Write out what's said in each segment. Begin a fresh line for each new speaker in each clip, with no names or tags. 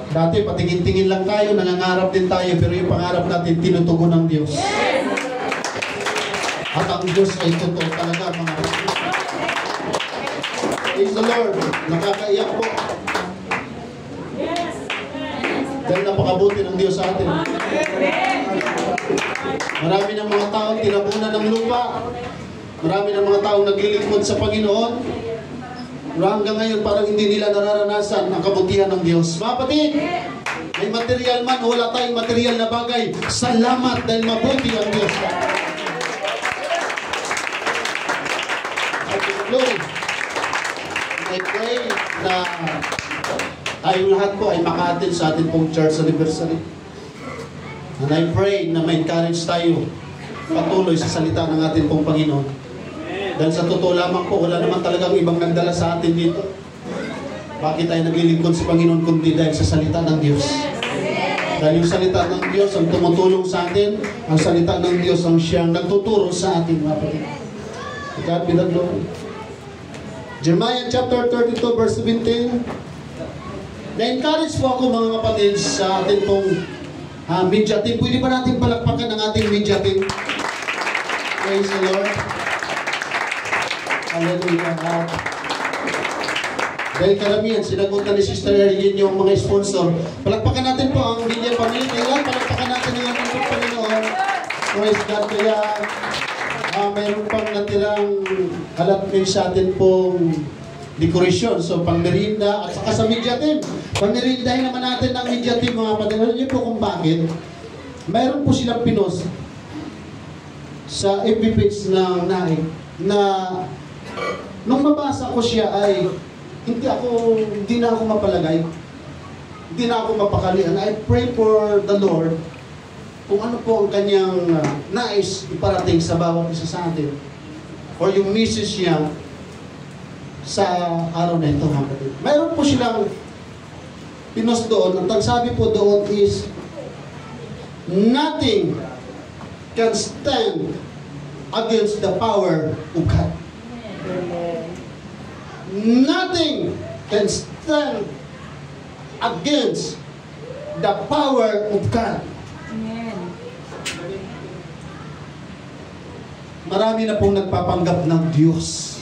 Dati patingin-tingin lang tayo, nangangarap din tayo, pero yung pangarap natin tinutugon ng Diyos. At ang Diyos ay totoo talaga, mga kapatid. Praise the Lord. Nakakaiyak po. Dahil napakabuti ng Diyos sa atin. Marami ng mga taong tinabunan ng lupa. Marami ng mga taong naglilingkod sa Panginoon. Pero hanggang ngayon parang hindi nila nararanasan ang kabutihan ng Diyos. Mga kapatid, may material man o wala tayong material na bagay, salamat dahil mabuti ang Diyos. Glory. I pray na tayong lahat po ay maka-attend sa ating pong church anniversary. And I pray na ma-encourage tayo patuloy sa salita ng ating pong Panginoon. Dahil sa totoo lamang po, wala naman talagang ibang nagdala sa atin dito. Bakit tayo naglilingkod sa Panginoon kundi dahil sa salita ng Diyos? Dahil yung salita ng Diyos ang tumutulong sa atin, ang salita ng Diyos ang siyang nagtuturo sa atin, mga kapatid. God be the glory. Jeremiah chapter 32 verse 17. Na-encourage po ako, mga kapatid, sa ating pong media team. Pwede ba natin palakpakan ang ating media team? Praise the Lord. Hallelujah. Dahil karamihan, sinagot na ni Sister Erin yung mga sponsor. Palakpakan natin po ang media family. Kaya palakpakan natin ang ating Panginoon. Praise God. Kaya mayroon pang natirang halapin sa atin pong decoration. So, pang-merinda at saka sa media team. Pang-merindahin naman natin ang media team, mga kapatid. Alam niyo po kung bakit? Mayroon po silang pinost sa FB page ng NAIC na nung mabasa ko siya ay hindi na ako mapalagay. Hindi na ako mapakali. And I pray for the Lord kung ano po ang kanyang nais iparating sa bawat isa sa atin. Or yung message niya sa araw na ito, mga kapatid. Mayroon po silang pinost doon. Ang sabi po doon is, nothing can stand against the power of God. Nothing can stand against the power of God. Marami na pong nagpapanggap ng Diyos.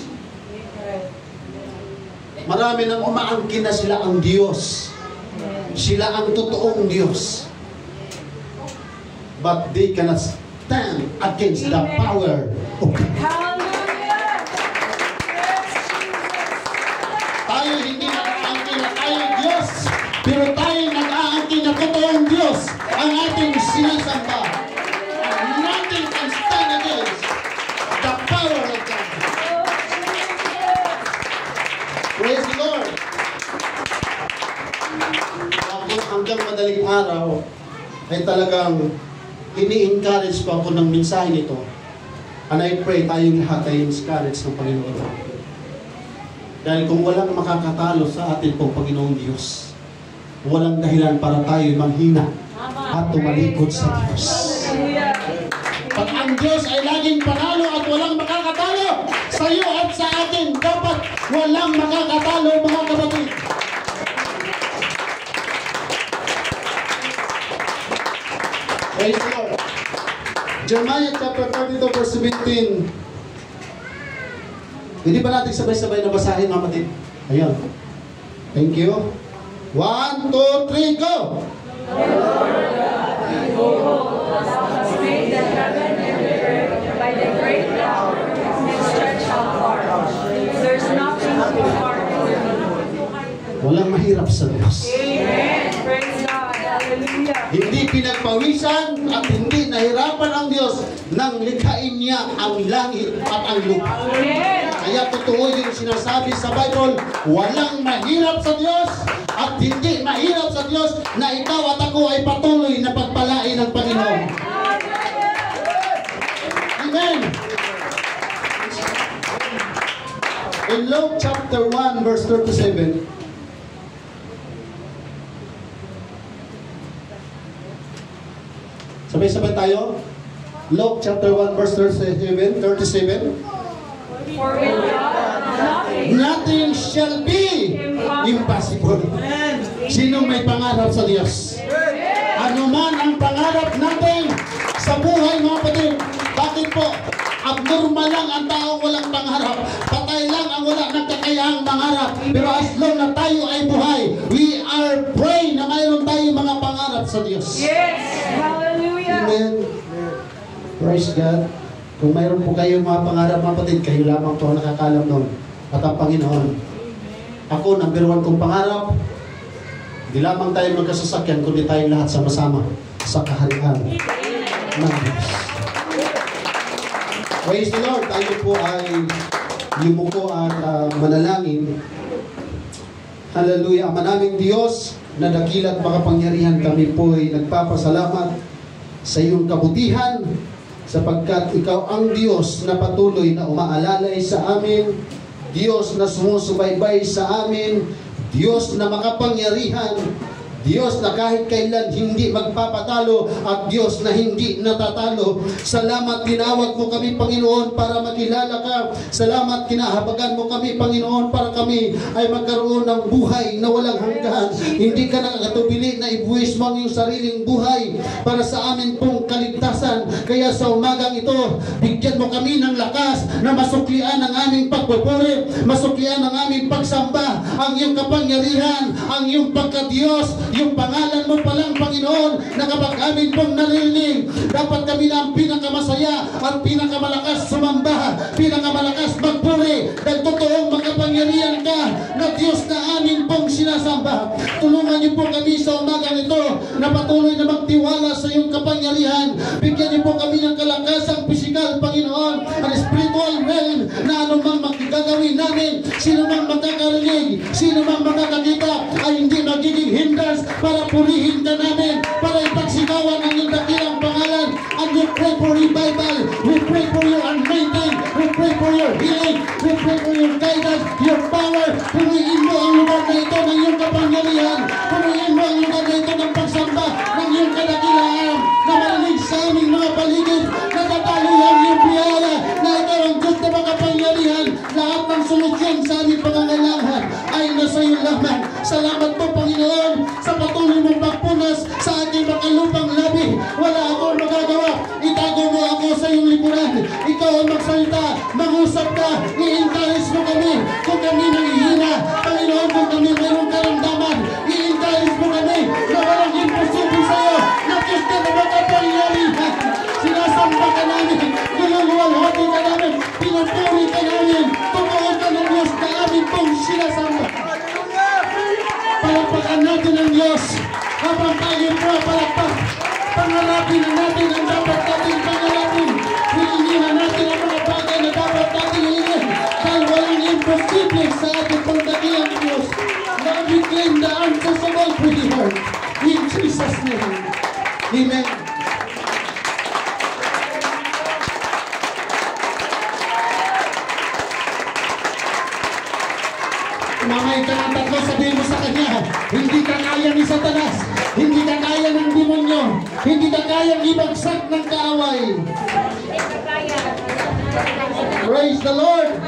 Marami nang umaangkin na sila ang Diyos. Sila ang totoong Diyos. But they cannot stand against the power of God. Tayo hindi nag-aangkin na tayo Diyos, pero tayo nag-aangkin na totoong Diyos ang ating sinasamba. Nothing can stand against the power of God. Praise the Lord. Hanggang madaling araw ay talagang ini-encourage pa ako ng mensahe nito. And I pray tayong lahat ay encourage ng Panginoon. Dahil kung walang makakatalo sa atin pong Panginoong Diyos, walang dahilan para tayo manghina at tumalikod sa Diyos. Pag ang Diyos ay laging panalo at walang makakatalo sa iyo at sa atin, dapat walang makakatalo, mga kapatid. Praise the Lord. Jeremiah chapter 32 verse 17. Hindi ba natin sabay-sabay na basahin, mga kapatid? Ayun. Thank you. 1, 2, 3, go!
By the great power and stretch out far. There's nothing too hard for you.
Walang mahirap sa Diyos.
Amen. Praise God. Hallelujah.
Hindi pinagpawisan at hindi nahirapan ang Diyos nang likhain niya ang langit at ang lupa.
Amen.
Kaya totoo yung sinasabi sa Bible, walang mahirap sa Diyos at hindi mahirap sa Diyos na ikaw at ako ay patuloy na pagpalain ng Panginoon. Amen. In Luke chapter 1 verse 37, sabay-sabay tayo. Luke chapter 1 verse 37.
For with God
Nothing shall be impossible. Sinong may pangarap sa Diyos? Ano man ang pangarap natin sa buhay, mga kapatid, bakit po? Abnormal lang ang tao walang pangarap. Patay lang ang wala ng kakayahang mangarap. Pero as long na tayo ay buhay, we are praying na mayroon tayo mga pangarap sa Diyos.
Yes! Hallelujah!
Amen. Praise God. Kung mayroon po kayong mga pangarap, mga kapatid, kayo lamang po ang nakakalam nun. At ang Panginoon. Ako, number 1 kong pangarap, di lamang tayo magkasasakyan, kundi tayo lahat sama-sama sa kaharian ng Diyos. Praise the Lord. Tayo po ay yumuko at manalangin. Hallelujah. Ama naming Diyos, na dakila at makapangyarihan, kami po ay nagpapasalamat sa iyong kabutihan, sapagkat ikaw ang Diyos na patuloy na umaalalay sa amin, Diyos na sumusubaybay sa amin, Diyos na makapangyarihan, Diyos na kahit kailan hindi magpapatalo at Diyos na hindi natatalo. Salamat tinawag mo kami, Panginoon, para makilala ka. Salamat kinahabagan mo kami, Panginoon, para kami ay magkaroon ng buhay na walang hanggan. Hindi ka nakakatubili na ibuwis mo ang iyong sariling buhay para sa amin pong kaligtasan. Kaya sa umagang ito, bigyan mo kami ng lakas na masuklian ang aming pagpupuri, masuklian ang aming pagsamba, ang iyong kapangyarihan, ang iyong pagka-Diyos, yung pangalan mo palang, Panginoon, na kapag amin pong narinig, dapat kami na ang pinakamasaya at pinakamalakas sumamba, pinakamalakas magpuri, dahil totoong makapangyarihan ka na Diyos na amin pong sinasamba. Tulungan niyo po kami sa umagang ito na patuloy na magtiwala sa iyong kapangyarihan. Bigyan niyo po kami ng kalakasang pisikal, Panginoon, at spiritual realm na anumang magagawin namin, sino mang makakarinig, sino mang makakakita, ay hindi magiging hindrance para purihin ka namin, para ipagsigawan ang iyong dakilang pangalan. And we pray for revival, we pray for your anointing, we pray for your healing, we pray for your guidance, your power. Punuin mo ang lugar na ito ng iyong kapangyarihan, punuin mo ang lugar na ito ng pagsamba ng iyong kadakilaan, na marinig sa aming mga paligid, na tataluhan yung biyaya, na ikaw ang Diyos na makapangyarihan. Lahat ng solusyon sa aming pangangailangan ay nasa iyo lamang. Salamat po, Panginoon, sa patuloy mong pagpunas sa aking makalupang labi. Wala akong magagawa. Itago mo ako sa iyong lipunan. Ikaw ang magsalita, mag-usap ka, i-encourage mo kami. Kung kami nangihina, Panginoon, kung kami mayroong karamdaman, i-encourage mo kami na walang imposible sa iyo, na Diyos ka na makapangyarihan. Sinasamba ka namin, niluluwalhati ka namin, pinupuri ka namin, totoo ka ng Diyos na amin pong sinasamba. Palagpakan natin ang Diyos habang tayo po palagpak. Pangalapin na natin ang dapat natin pangalapin. Hilingin na natin ang mga bagay na dapat natin hilingin. Dahil walang imposible sa ating pagdakilang Diyos. Now we claim the answers of all prayer. In Jesus' name. Amen. Mamay ka ng tatlo, sabihin mo sa kanya, hindi ka kaya ni Satanas, hindi ka kaya ng demonyo, hindi ka kayang ibagsak ng kaaway. Praise the Lord!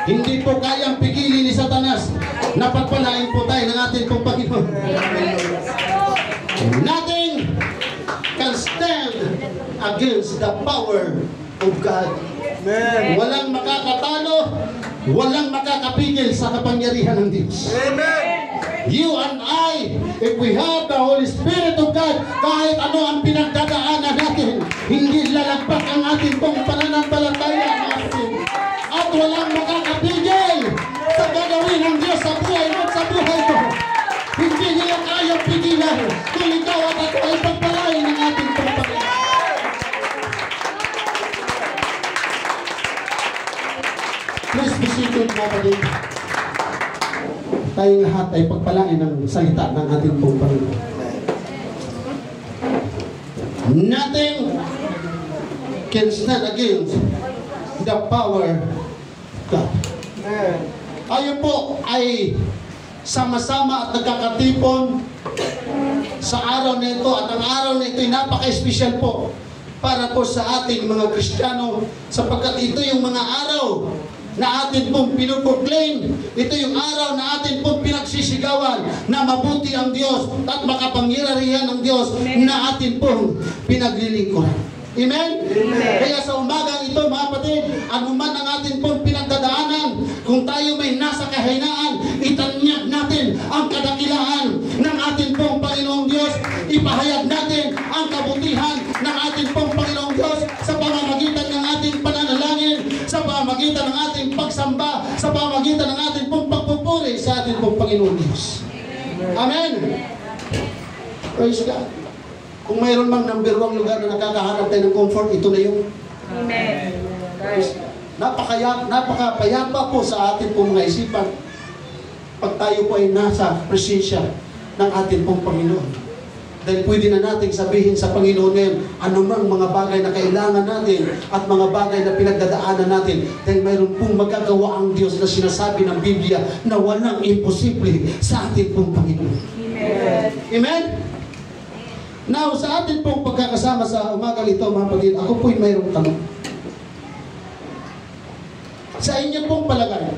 Hindi po kayang pigilin ni Satanas. Napagpalain po tayo ng ating pong Panginoon. Nothing can stand against the power of God. Amen. Walang makakatalo, walang makakapigil sa kapangyarihan ng Diyos. Amen. You and I, if we have the Holy Spirit of God, kahit ano ang pinagdadaanan natin, hindi lalagpak ang ating pong pananampalataya natin. At walang makakapigil sa gagawin ng Diyos sa buhay mo, sa buhay ko. Hindi nila kayang pigilan kung ikaw at ako ay pagpalain ng ating pong Panginoon. Please be seated, mga kapatid. Tayong lahat ay pagpalain ng salita ng ating pong Panginoon. Nothing can stand against the power of God. Tayo po ay sama-sama at nagkakatipon sa araw na ito, at ang araw na ito ay napaka-espesyal po para po sa ating mga Kristiyano, sapagkat ito yung mga araw na atin pong pinuproclaim. Ito yung araw na atin pong pinagsisigawan na mabuti ang Diyos at makapangyarihan ng Diyos na atin pong pinaglilingkuran. Amen?
Amen.
Kaya sa umagang ito, mga kapatid, anuman ang atin pong pinagdadaanan, kung tayo may nasa kahinaan, itanyag natin ang kadakilaan ng atin pong Panginoong Diyos. Ipahayag natin ang kabutihan ng atin pong Panginoong Diyos sa pamamagitan ng ating pananalangin, sa pamamagitan ng ating pagsamba, sa pamamagitan ng ating pong pagpupuri sa ating pong Panginoong Diyos. Amen? Praise God. Kung mayroon mang number 1 lugar na nakakahanap tayo ng comfort, ito na yung
Amen.
napakapayapa po sa atin pong mga isipan pag tayo po ay nasa presensya ng atin pong Panginoon. Dahil pwede na natin sabihin sa Panginoon ngayon anumang mga bagay na kailangan natin at mga bagay na pinagdadaanan natin, dahil mayroon pong magagawa ang Diyos na sinasabi ng Biblia na walang imposible sa atin pong Panginoon.
Amen.
Amen? Now, sa atin pong pagkakasama sa umagang ito, mga kapatid, ako po'y mayroong tanong. Sa inyo pong palagay,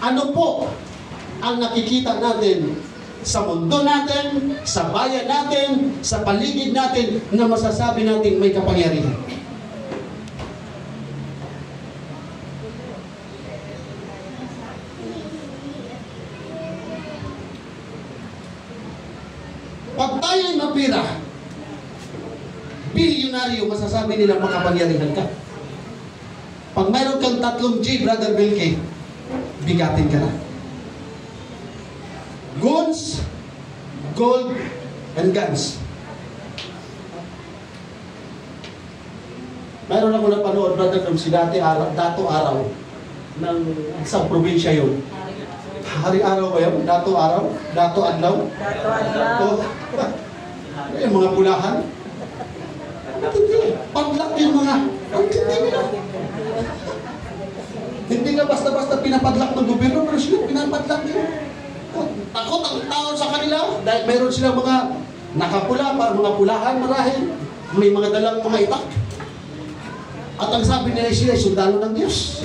ano po ang nakikita natin sa mundo natin, sa bayan natin, sa paligid natin, na masasabi natin may kapangyarihan? Pag tayo'y mapira, bilyonaryo, masasabi nila makapangyarihan ka. Pag mayroon kang 3G, Brother Belke, bigatin ka na. Guns, gold, and guns. Mayroon ako napanood, Brother, si Dato Araw, ng isang probinsya yun. Hari araw ba yun? Dato araw? Dato adlaw?
Dato adlaw.
Yung mga pulahan. Padlak yung mga. Hindi nga basta-basta pinapadlak ng gobyerno, pero sila pinapadlak yun. Takot ang tao sa kanila dahil mayroon silang mga nakapula, mga pulahan marahil. May mga dalang mga itak. At ang sabi nila sila ay sundalo ng Diyos.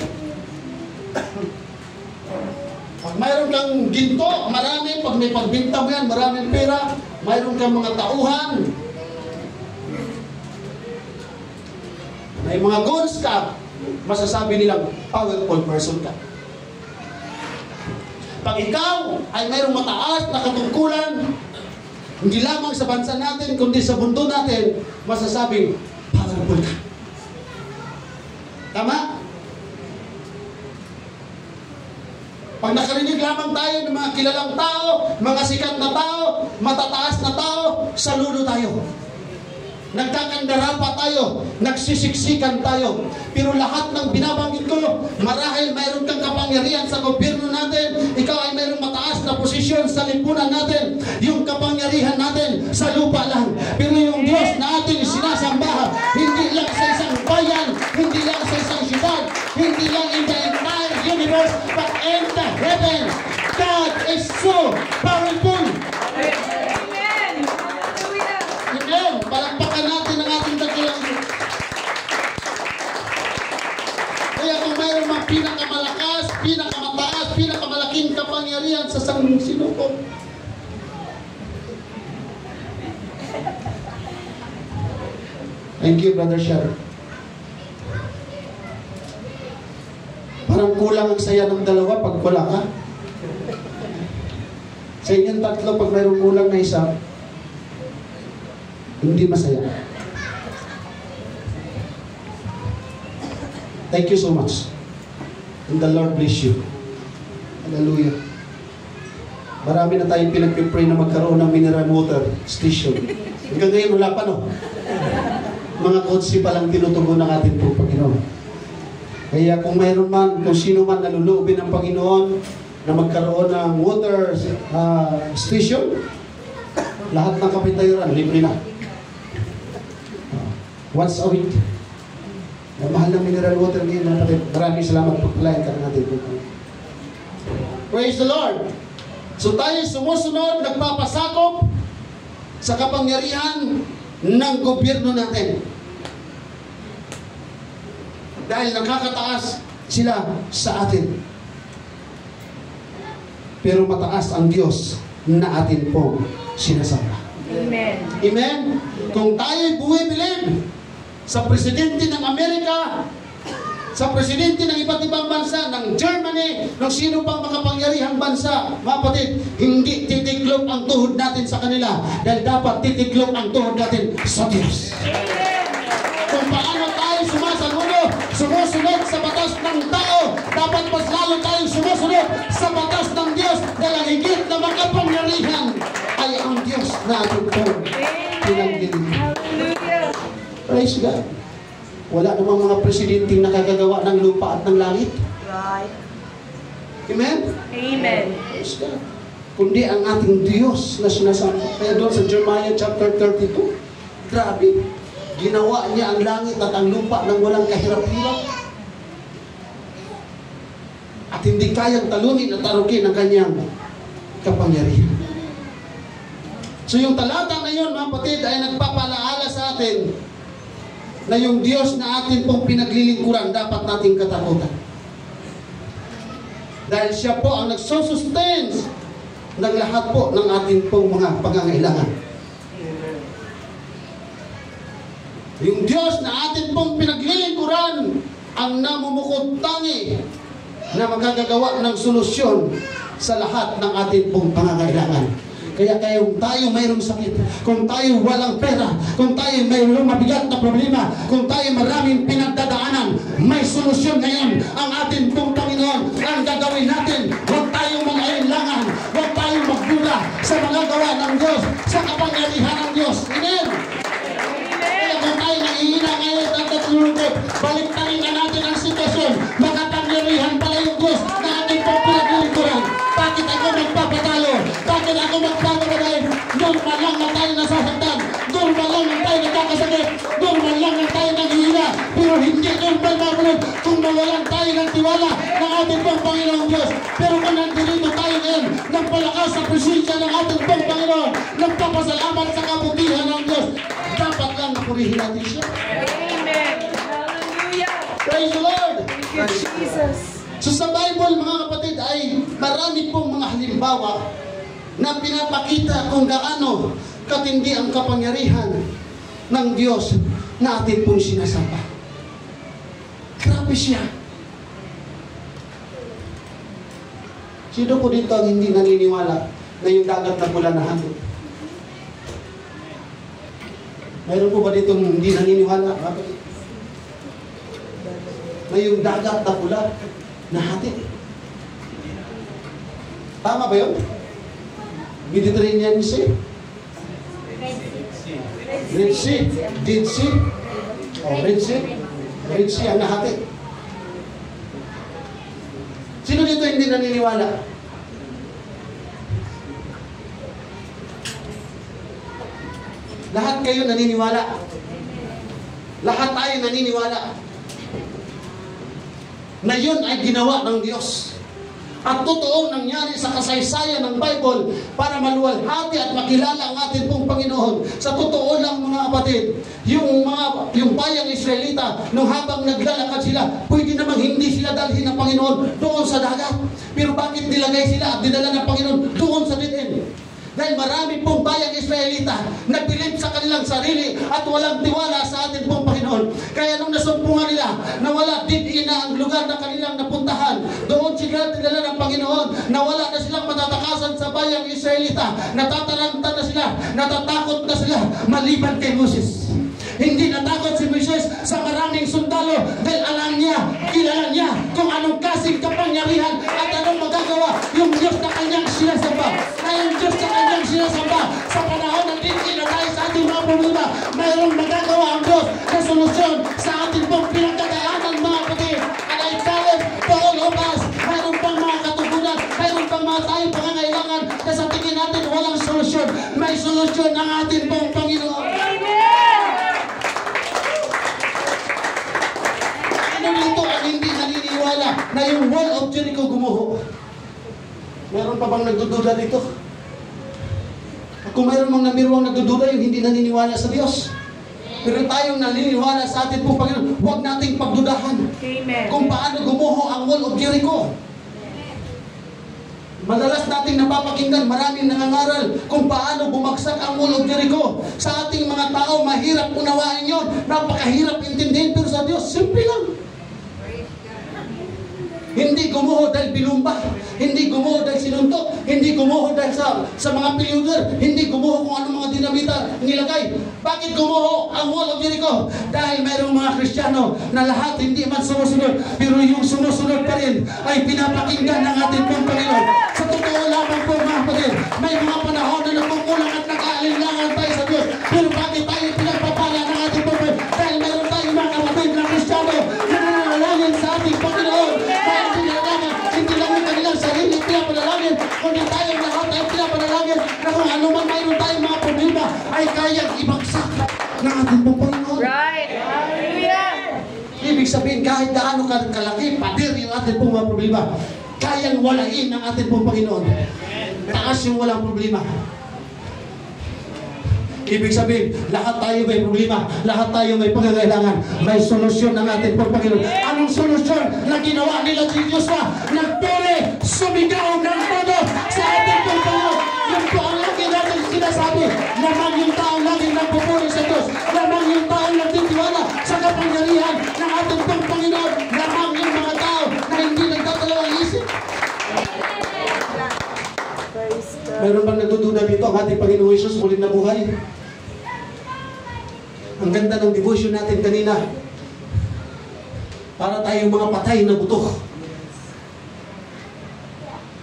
Pag mayroon kang ginto, marami. Pag may pagbinta mo yan, maraming pera. Mayroon kang mga tauhan. May mga goals ka. Masasabi nilang powerful person ka. Pag ikaw ay mayroong mataas na katungkulan, hindi lamang sa bansa natin, kundi sa mundo natin, masasabing powerful ka. Tama? Pag nakarinig lamang tayo ng mga kilalang tao, mga sikat na tao, matataas na tao, saludo tayo. Nagkakandarapa tayo, nagsisiksikan tayo. Pero lahat ng binabanggit ko, marahil mayroon kang kapangyarihan sa gobyerno natin, ikaw ay mayroong mataas na posisyon sa lipunan natin, yung kapangyarihan natin sa lupa lang. Pero yung Diyos na ating sinasamba, hindi lang sa isang bayan, hindi lang sa isang syudad, hindi lang in the entire universe, but in the heavens. God is so powerful.
Amen. Hallelujah.
Amen. Palakpakan natin ang ating dakilang. Kaya kung mayroon mga pinakamalakas, pinakamataas, pinakamalaking kapangyarihan sa sinuko. Thank you, Brother Sharon. Parang kulang ang saya ng dalawa pag wala ka. Sa inyong tatlo, pag mayroong kulang na isa, hindi masaya. Thank you so much. And the Lord bless you. Hallelujah. Marami na tayong pinag-pray na magkaroon ng mineral water station. Hanggang ngayon, wala pa, no? Mga kotse pa lang tinutugon ng ating po, Panginoon. Kaya kung mayroon man, kung sino man nalulubin ng Panginoon na magkaroon ng water station, lahat ng kapitayuran, libre na. Once a week. Mahal ng mineral water ngayon, mga kapatid. Maraming salamat po. Pagpalain ka natin po. Praise the Lord! So tayo sumusunod, nagpapasakop sa kapangyarihan ng gobyerno natin. dahil nakakataas sila sa atin. Pero mataas ang Diyos na atin pong sinasamba.
Amen.
Amen? Kung tayo'y bumibilib sa presidente ng Amerika, sa presidente ng iba't ibang bansa, ng Germany, ng sino pang makapangyarihang bansa, mga kapatid, hindi titiklop ang tuhod natin sa kanila dahil dapat titiklop ang tuhod natin sa Diyos. Kung paano tayo sumusunod sa batas ng tao, dapat mas lalo tayong sumusunod sa batas ng Diyos dahil ang higit na makapangyarihan ay ang Diyos na ating pong pinanggilin.
Hallelujah.
Praise God. Wala namang mga presidenteng nakagagawa ng lupa at ng langit.
Right.
Amen?
Amen.
Praise God. Kundi ang ating Diyos na sinasamba. Kaya doon sa Jeremiah chapter 32, grabe, ginawa niya ang langit at ang lupa nang walang kahirap-hirap. At hindi kayang talunin at tarukin ang kanyang kapangyarihan. So yung talata na yun, mga kapatid, ay nagpapalaala sa atin na yung Diyos na atin pong pinaglilingkuran dapat nating katakutan. Dahil siya po ang nagsusustain ng lahat po ng ating pong mga pangangailangan. Yung Diyos na atin pong pinaglilingkuran ang namumukod tangi na magagagawa ng solusyon sa lahat ng ating pong pangangailangan. Kaya kung tayo mayroong sakit, kung tayo walang pera, kung tayo mayroong mabigat na problema, kung tayo maraming pinagdadaanan, may solusyon ngayon ang ating pong Panginoon. Ang gagawin natin, huwag tayong mag-ailangan, huwag tayong magduda sa mga gawa ng Diyos, sa kapangyarihan ng Diyos. Amen? Kaya kung tayo nangihina ngayon at naglulungkot, baliktarin na natin ang sitwasyon. Makapangyarihan pala yung Diyos na ating pong pinaglilingkuran. Bakit ako magpapatalo? Bakit ako magpapatalo? Normal lang na tayo nasasaktan. Normal lang na tayo nagkakasakit. Normal lang na tayo naghihina. Pero hindi normal mabulog kung nawalan tayo ng tiwala ng ating pong Panginoong Diyos. Pero kung nandito tayo ngayon, nagpalakas sa presensya ng ating pong Panginoon, nagpapasalamat sa kabutihan ng Diyos, dapat lang napurihin natin siya.
Amen. Hallelujah.
Praise the Lord!
Thank you, Jesus.
So sa Bible, mga kapatid, ay marami pong mga halimbawa na pinapakita kung gaano katindi ang kapangyarihan ng Diyos na atin pong sinasamba. Grabe siya. Sino po dito ang hindi naniniwala na yung dagat na pula na hati? Mayroon po ba dito hindi naniniwala? Na yung dagat na pula na hati? Tama ba yun? Mediterranean Sea? Red Sea? Dead Sea? Oh, Red Sea? Red Sea ang nahati. Sino dito hindi naniniwala? Lahat kayo naniniwala. Lahat tayo naniniwala na yun ay ginawa ng Diyos. At totoo nangyari sa kasaysayan ng Bible para maluwalhati at makilala ang ating pong Panginoon. Sa totoo lang mga kapatid, yung bayang Israelita, nung habang naglalakad sila, pwede namang hindi sila dalhin ng Panginoon doon sa dagat. Pero bakit nilagay sila at dinala ng Panginoon doon sa dead-end? Dahil marami pong bayang Israelita na bilib sa kanilang sarili at walang tiwala sa ating pong Panginoon. Kaya nung nasumpungan nila na wala din na ang lugar na kanilang napuntahan, doon sila tinala ng Panginoon na wala na silang matatakasan sa bayang Israelita. Natataranta na sila, natatakot na sila maliban kay Moses. Hindi natakot si Moises sa maraming sundalo dahil alam niya, kilala niya kung anong kasing kapangyarihan at anong magagawa yung Diyos na kanyang sinasamba. Na yung Diyos na kanyang sinasamba sa panahon ng hindi na tayo sa ating mga problema, mayroong magagawa ang Diyos na solusyon sa ating pong pinagdadaanan mga kapatid. And I challenge to all of us, mayroon pang mga katugunan, mayroon pang mga tayong pangangailangan na sa tingin natin walang solusyon. May solusyon ang ating pong Panginoon. Dito ang hindi naniniwala na yung wall of Jericho gumuho. Meron pa bang nagdududa dito? Kung mayroon mang namirwang nagdududa, yung hindi naniniwala sa Diyos. Pero tayong naniniwala sa atin pong Panginoon, huwag nating pagdudahan
Amen.
kung paano gumuho ang wall of Jericho. Madalas nating napapakinggan, maraming nangangaral kung paano bumagsak ang wall of Jericho. Sa ating mga tao, mahirap unawain yon, napakahirap intindihin, pero sa Diyos, simple lang. Hindi gumuho dahil binumba, hindi gumuho dahil sinuntok, hindi gumuho dahil sa mga pilyoner, hindi gumuho kung anong mga dinamita nilagay. Bakit gumuho ang wall of Jericho? Dahil mayroong mga Kristiyano na lahat hindi man sumusunod, pero yung sumusunod pa rin ay pinapakinggan ng ating pong Panginoon. Sa totoo lamang po mga kapatid, may mga panahon na nagkukulang at nag-aalinlangan tayo sa Diyos. Pero bakit tayo pinagpapala ng ating pong Panginoon? Dahil mayroon tayong mga kapatid na Kristiyano na nananalangin sa ating Panginoon. Hindi lang yung kanilang sarili pinapanalangin, kundi tayong lahat ay pinapanalangin na kung ano man mayroon tayong mga problema ay kayang ibagsak ng ating pong Panginoon.
Right. Hallelujah.
Ibig sabihin, kahit gaano kalaki, pader yung ating pong mga problema, kayang walain ng ating pong Panginoon. Taas yung walang problema. Ibig sabihin, lahat tayo may problema, lahat tayo may pangangailangan, may solusyon ng ating pong Panginoon. Anong solusyon na ginawa nila si Joshua? Nagpuri, sumigaw ng todo sa ating pong Panginoon. Yung po ang lagi natin sinasabi, lamang yung taong laging nagpupuri sa Diyos, lamang yung taong nagtitiwala sa kapangyarihan ng ating pong Panginoon, lamang yung mga tao na hindi nagdadalawang isip. Meron bang nagdududa dito ang ating Panginoon Jesus muling na buhay? Ang ganda ng devotion natin kanina. Para tayong mga patay na buto.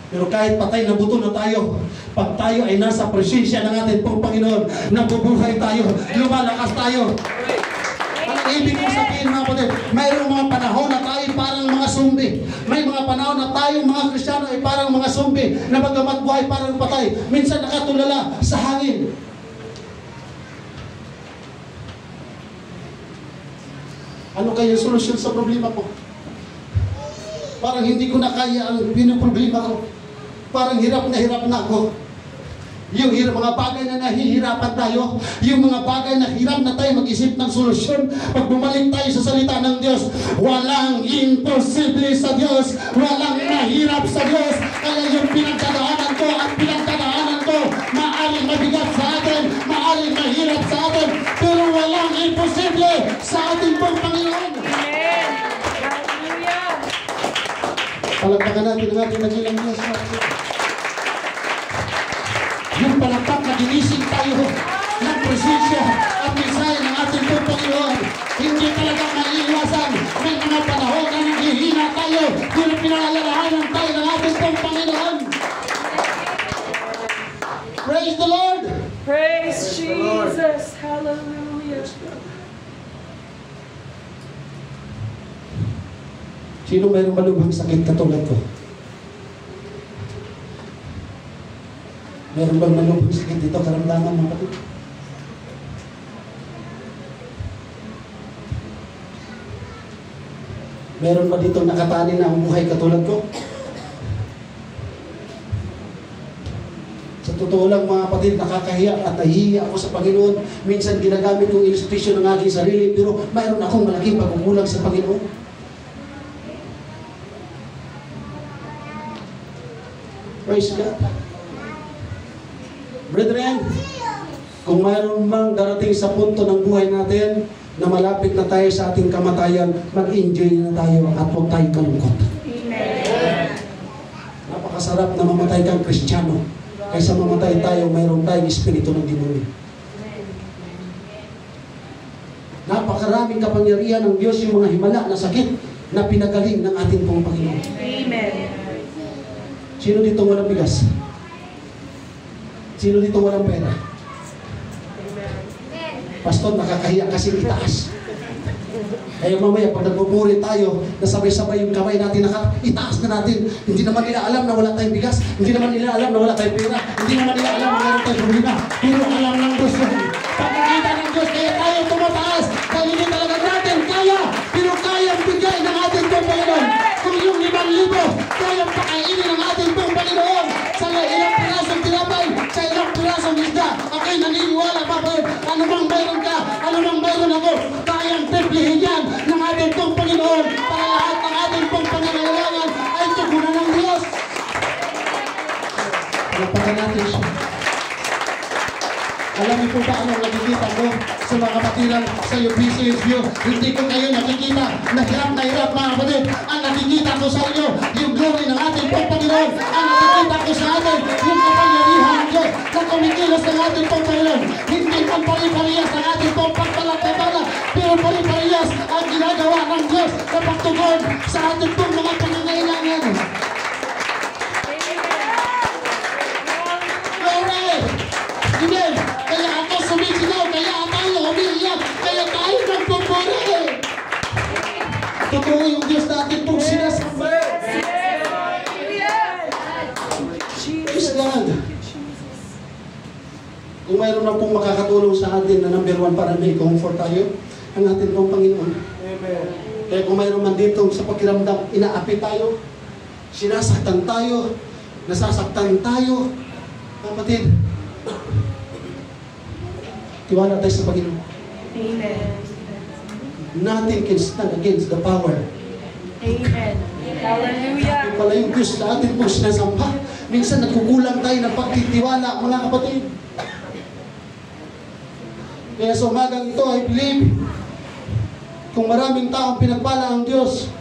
Pero kahit patay na buto na tayo, pag tayo ay nasa presensya ng ating pong Panginoon, nabubuhay tayo, lumalakas tayo. Ang ibig kong sabihin mga kapatid, mayroong mga panahon na tayo parang mga zombie. May mga panahon na tayong mga Kristiyano ay parang mga zombie na bagamat buhay parang patay. Minsan nakatulala sa hangin. Ano kaya yung solusyon sa problema ko? Parang hindi ko na kaya ang pinoproblema ko. Parang hirap na ako. Yung mga bagay na nahihirapan tayo, yung mga bagay na hirap na tayo mag-isip ng solusyon, pag bumalik tayo sa salita ng Diyos, walang imposible sa Diyos, walang mahirap sa Diyos. Kaya yung pinagdadaanan ko at pinagdadaanan ko, maaaring mabigat sa atin, maaaring mahirap sa atin, pero walang imposible sa ating pong Panginoon.
Amen. Hallelujah.
Palagpakan natin ang ating nagilang Diyos. Yung palagpak na ginising tayo ng presensya at mensahe ng ating pong Panginoon. Hindi talaga maiiwasan. May mga panahon na naghihina tayo, pero pinalalahanan tayo ng ating pong Panginoon. Praise the Lord!
Praise Jesus. Hallelujah.
Sino mayroong malubhang sakit katulad ko? Meron bang malubhang sakit dito, karamdaman mga kapatid? Meron ba dito nakatani na ang buhay katulad ko? Sa totoo lang mga kapatid, nakakahiya at nahihiya ako sa Panginoon. Minsan ginagamit kong illustration ng aking sarili, pero mayroon akong malaking pagkukulang sa Panginoon. Praise God. Brethren, kung mayroon mang darating sa punto ng buhay natin na malapit na tayo sa ating kamatayan, mag-enjoy na tayo at huwag tayong malungkot.
Amen.
Napakasarap na mamatay kang Kristiyano kaysa mamatay tayo mayroon tayong espiritu ng demonyo. Napakaraming kapangyarihan ng Diyos yung mga himala na sakit na pinagaling ng ating pong Panginoon.
Amen.
Sino dito walang bigas? Sino dito walang pera? Pastor, nakakahiya kasi itaas. Kaya mamaya, pag nagpupuri tayo, nasabay-sabay yung kamay natin, itaas na natin. Hindi naman nila alam na wala tayong bigas. Hindi naman nila alam na wala tayong pera. Hindi naman nila alam na wala tayong problema. Pero alam ng Diyos yun. Pagkakita ng Diyos, kaya tayo tumataas. Dahil hindi talaga natin kaya. Pero kayang bigay ng ating pong Panginoon. Kung yung 5,000, kayang pakainin ng ating pong Panginoon. Sa ilang pirasong tinapay, sa ilang pirasong isda. Ako'y naniniwala pa po. Ano bang mayroon ka? Ano bang mayroon Palakpakan natin siya. Alam niyo po ba anong nakikita ko sa mga kapatiran sa UPCS view? Hindi ko kayo nakikita na hirap mga kapatid. Ang nakikita ko sa inyo, yung glory ng ating pong Panginoon. Ang nakikita ko sa atin, yung kapangyarihan ng Diyos na kumikilos ng ating pong Panginoon. Hindi pang pari-parehas ang ating pong pagpalagpapala, pero pari-parehas ang ginagawa ng Diyos sa pagtugon sa ating pong mga pangangailangan. Glory! Amen! Kaya ako sumisigaw, kaya tayo umiiyak, kaya tayo nagpupuri. Totoo yung Diyos natin pong sinasamba. Praise God. Kung mayroon na pong makakatulong sa atin na number 1 para may comfort tayo, ang atin pong Panginoon. Amen. Kaya kung mayroon man dito sa pakiramdam, inaapi tayo, sinasaktan tayo, nasasaktan tayo, kapatid, tiwala tayo sa Panginoon.
Amen.
Nothing can stand against the power.
Amen. Hallelujah.
Yung pala yung Diyos na atin pong sinasamba. Minsan nagkukulang tayo ng pagtitiwala, mga kapatid. Kaya sa umagang ito, I believe, kung maraming taong pinagpala ang Diyos,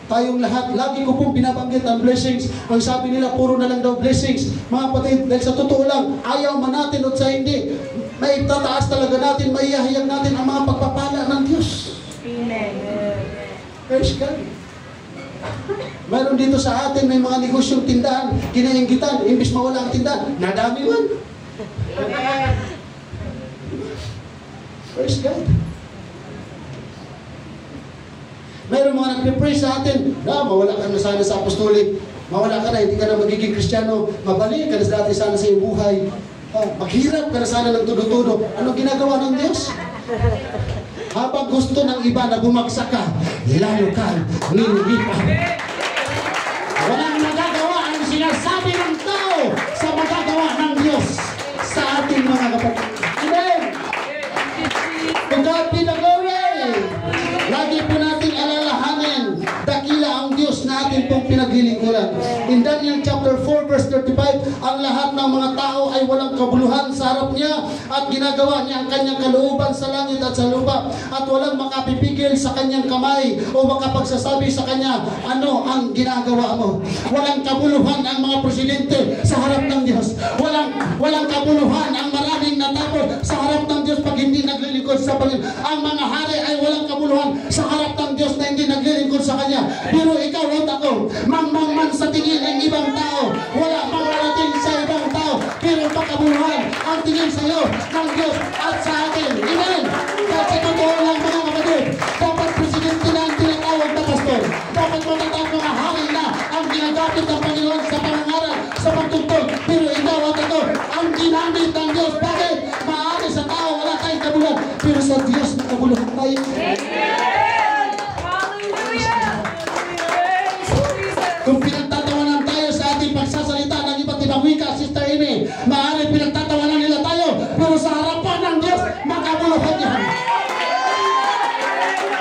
tayong lahat, lagi ko pong binabanggit ang blessings. Ang sabi nila, puro na lang daw blessings. Mga kapatid, dahil sa totoo lang, ayaw man natin o sa hindi, may tataas talaga natin, may ihahayag natin ang mga pagpapala ng Diyos.
Amen.
Praise God. Mayroon dito sa atin, may mga negosyong tindahan, kinainggitan, imbis mawala ang tindahan, nadami man. Praise God. Mayroon mga nagpipray sa atin, mawala ka na sana sa apostolic, mawala ka na, hindi ka na magiging Kristiyano, mabalik ka na dati sana sa iyong buhay, maghirap ka na sana ng tudo-tudo. Anong ginagawa ng Diyos? Habang gusto ng iba na bumagsak ka, lalo kang nililipan. Walang magagawa ang sinasabi ng tao sa magagawa ng Diyos sa ating mga kapatid. Amen! To God be the glory! Lagi po natin alalahanin, dakila ang Diyos na ating pong pinaglilingkuran. In Daniel chapter 4 verse 35, ang lahat ng mga tao ay walang kabuluhan sa harap niya at ginagawa niya ang kanyang kalooban sa langit at sa lupa at walang makapipigil sa kanyang kamay o makapagsasabi sa kanya, ano ang ginagawa mo? Walang kabuluhan ang mga presidente sa harap ng Diyos. Walang kabuluhan ang maraming natapos sa harap ng Diyos pag hindi naglilingkod sa Panginoon. Ang mga hari ay walang kabuluhan sa harap ng Diyos na hindi naglilingkod sa Kanya. Pero ikaw at ako, man sa tingin ng ibang tao, wala pang marating sa ibang tao, pero pagkabuluhan ang tingin sa iyo ng Diyos at sa atin. Amen! Kasi totoo lang mga kapatid, dapat presidente na ang tinatawag na pastor. Dapat matatawag mga hari na ang ginagamit ng Panginoon sa pangangaral, sa pagtugtog. Pero ikaw at ako, ang ginamit ng Diyos. Bakit? Maaari sa tao, wala tayong kabuluhan. Pero sa Diyos, nakabuluhan tayo. Kung pinagtatawanan tayo sa ating pagsasalita ng iba't ibang wika, Sister Amy, maaari pinagtatawanan nila tayo, pero sa harapan ng Diyos, makabuluhan yan.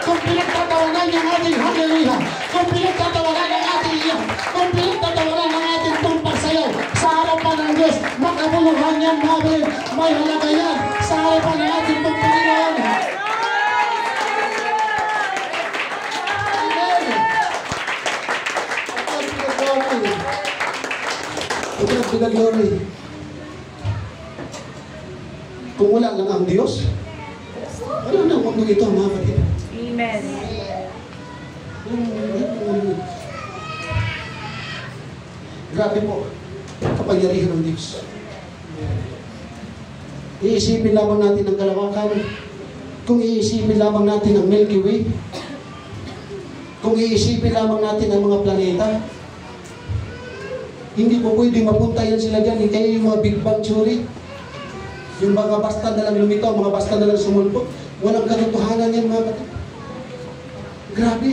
Kung pinagtatawanan ng ating hallelujah, kung pinagtatawanan ng ating iyak, kung pinagtatawanan ng ating pong pagsayaw, sa harapan ng Diyos, makabuluhan yan, mabel, may halaga yan, sa harapan ng ating pong Panginoon. Ito ang glory. Kung wala lang ang Diyos, wala na ang mundo ito, mga kapatid.
Amen.
Grabe po, kapangyarihan ng Diyos. Iisipin lamang natin ang kalawakan, kung iisipin lamang natin ang Milky Way, kung iisipin lamang natin ang mga planeta, hindi po pwede mapunta yan sila dyan. Kaya yung mga Big Bang Theory, yung mga basta na lang lumitaw, mga basta na lang sumulpot, walang katotohanan yan, mga kapatid. Grabe.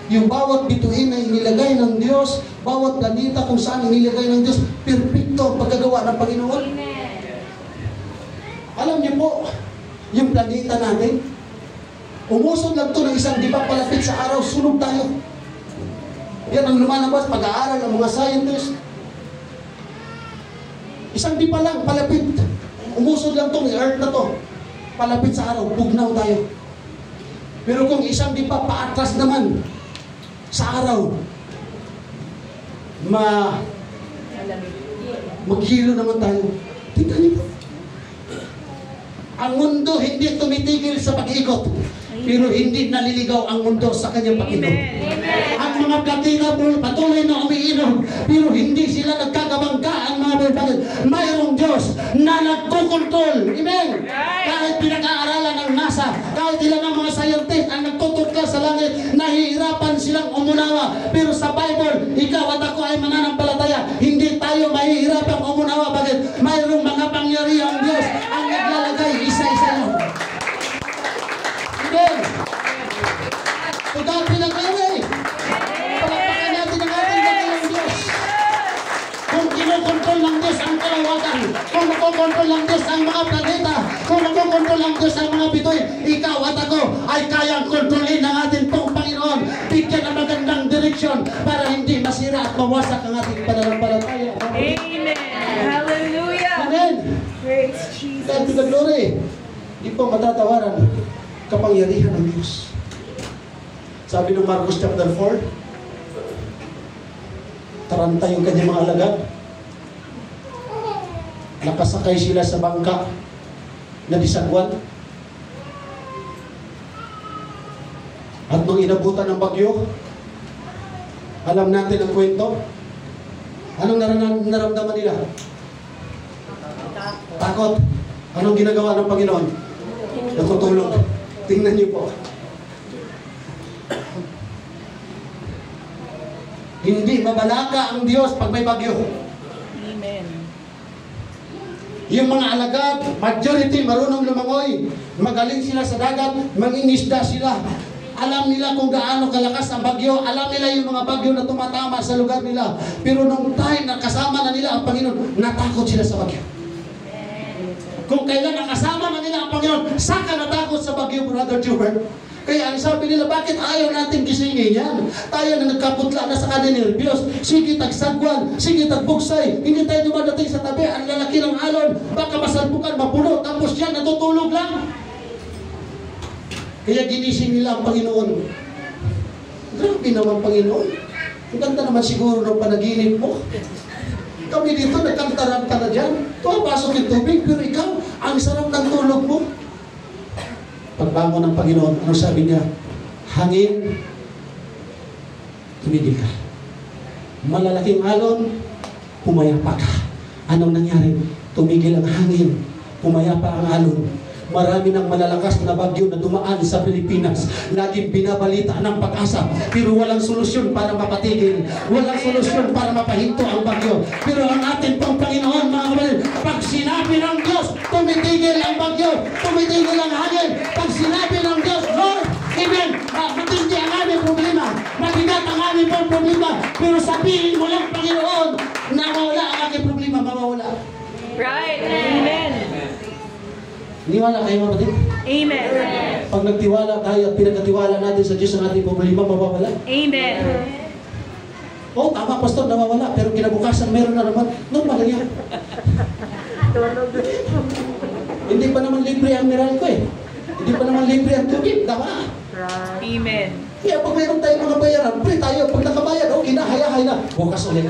Yung bawat bituin na inilagay ng Diyos, bawat planeta kung saan inilagay ng Diyos, perfecto ang pagkagawa ng Panginoon. Alam niyo po, yung planeta natin, umusog lang ito ng isang diba palapit sa araw, sunog tayo. Yan ang lumalabas, pag-aaral ng mga scientists. Isang di pa lang, palapit. Umusod lang tong earth na to. Palapit sa araw, bugnaw tayo. Pero kung isang di pa paatras naman sa araw, maghilo naman tayo. Tingnan niyo po. Ang mundo hindi tumitigil sa pag-ikot, pero hindi naliligaw ang mundo sa kanyang pag-ikot. Ang mga platina patuloy na umiinom, pero hindi sila nagkakabangga ang mga bakit? Mayroong Diyos na nagkukontrol. Amen? Kahit pinag-aaralan ng NASA, kahit ilan ng mga scientist ang nagtutukla sa langit, nahihirapan silang umunawa. Pero sa Bible, ikaw at ako ay mananampalataya. Hindi tayo mahihirapan umunawa. Bakit? Mayroong mga pangyarihang Diyos ang naglalagay isa-isa yun. Amen? To God be the glory. Palakpakan natin ang ating dakilang Diyos. Kung kinokontrol ng Diyos ang kalawakan, kung nakokontrol ng Diyos ang mga planeta, kung nakokontrol ng Diyos ang mga bitoy, ikaw at ako ay kayang kontrolin ng ating pong Panginoon. Bigyan ng magandang direksyon para hindi masira at mawasak ang ating pananampalataya.
Amen. Hallelujah.
Amen.
Praise Jesus.
God be the glory. Di po matatawaran kapangyarihan ng Diyos. Sabi ng Marcos chapter 4, taranta yung kanyang mga alagad. Nakasakay sila sa bangka na disagwan. At nung inabutan ng bagyo, alam natin ang kwento. Anong naramdaman nila? Takot. Anong ginagawa ng Panginoon? Natutulog. Tingnan niyo po. Hindi mabalaka ang Diyos pag may bagyo.
Amen.
Yung mga alagad, majority marunong lumangoy. Magaling sila sa dagat, mangingisda sila. Alam nila kung gaano kalakas ang bagyo. Alam nila yung mga bagyo na tumatama sa lugar nila. Pero nung time na kasama na nila ang Panginoon, natakot sila sa bagyo. Kung kailan nakasama na nila ang Panginoon, saka natakot sa bagyo, Brother Jubert. Kaya ang sabi nila, bakit ayaw natin gisingin yan? Tayo na nagkaputla na sa kanila nervyos. Sige tagsagwan, sige tagbuksay. Hindi tayo dumadating sa tabi. Ang lalaki ng alon, baka masalpukan, mapuno. Tapos yan, natutulog lang. Kaya ginising nila ang Panginoon. Grabe naman, Panginoon. Ang ganda naman siguro ng panaginip mo. Kami dito, nagkantaran ka na dyan. Pasok yung tubig, pero ikaw, ang sarap ng tulog mo. Pagbangon ng Panginoon, ano sabi niya? Hangin, tumigil ka. Malalaking alon, pumayapa ka. Anong nangyari? Tumigil ang hangin, pumayapa ang alon. Marami ng malalakas na bagyo na dumaan sa Pilipinas. Laging binabalita ng Pag-asa. Pero walang solusyon para mapatigil. Walang solusyon para mapahinto ang bagyo. Pero ang ating pong Panginoon, mga kapatid, pag sinabi ng Diyos, tumitigil ang bagyo, tumitigil ang hangin. Pag sinabi ng Diyos, Lord, amen, matindi ang aming problema, mabigat ang aming pong problema, pero sabihin mo lang, Panginoon, na mawala ang aking problema, mawawala.
Right. Amen.
Niwala kayo, mga kapatid?
Amen.
Pag nagtiwala tayo at pinagkatiwala natin sa Diyos ang ating problema, mawawala.
Amen.
Oo, tama, Pastor, nawawala. Pero kinabukasan, meron na naman. Normal yan. Hindi pa naman libre ang miral ko eh. Hindi pa naman libre ang tubig. Tama.
Amen.
Kaya pag mayroon tayong mga bayaran, pray tayo. Pag nakabayad, okay na, haya-haya na. Bukas ulit.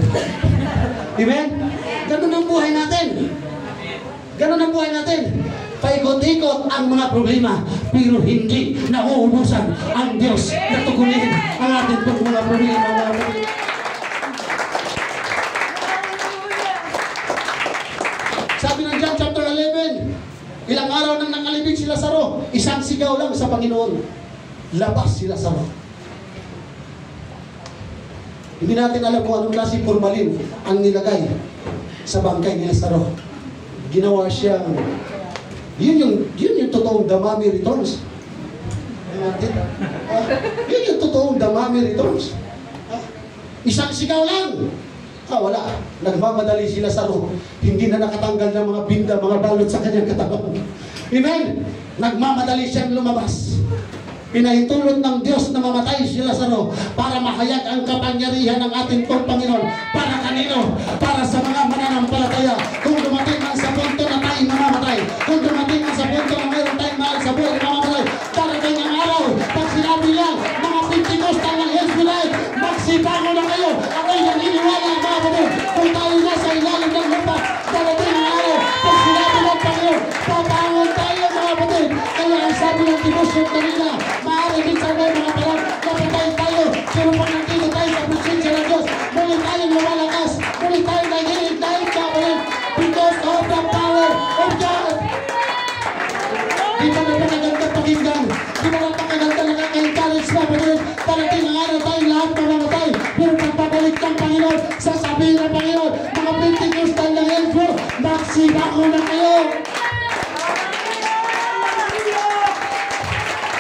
Amen? Ganun ang buhay natin. Ganun ang buhay natin. Paikot-ikot ang mga problema, pero hindi nauubusan ang Diyos na tugunin ang ating mga problema. Sabi ng John chapter 11, ilang araw nang nakalibing sila sa Lazaro, isang sigaw lang sa Panginoon, labas si Lazaro. Hindi natin alam kung anong klaseng formalin ang nilagay sa bangkay ni Lazaro. Ginawa siyang yun yung totoong damami returns. Yun yung totoong damami returns. Isang sigaw lang. Wala. Nagmamadali si Lazaro. Hindi na nakatanggal ng mga binda, mga balot sa kanyang katawan. Amen? Nagmamadali siyang lumabas. Pinahintulot ng Diyos na mamatay si Lazaro para mahayag ang kapangyarihan ng ating Panginoon. Para kanino? Para sa mga mananampalataya. Kung sabi ng devotion kanina, maaari minsan may mga parang napatay tayo, pero pag nandito tayo sa presensya ng Diyos, muli tayong lumalakas, muli tayong naghilig dahil kapatid, because of the power of God. Di ba napakaganda pakinggan? Di ba napakaganda nakaka-encourage na kapatid? Talagang ang araw tayong lahat mamamatay, pero pagpabalik ng Panginoon, sasabihin ng Panginoon, mga Pentecostal ng Elfo, magsibako na kayo.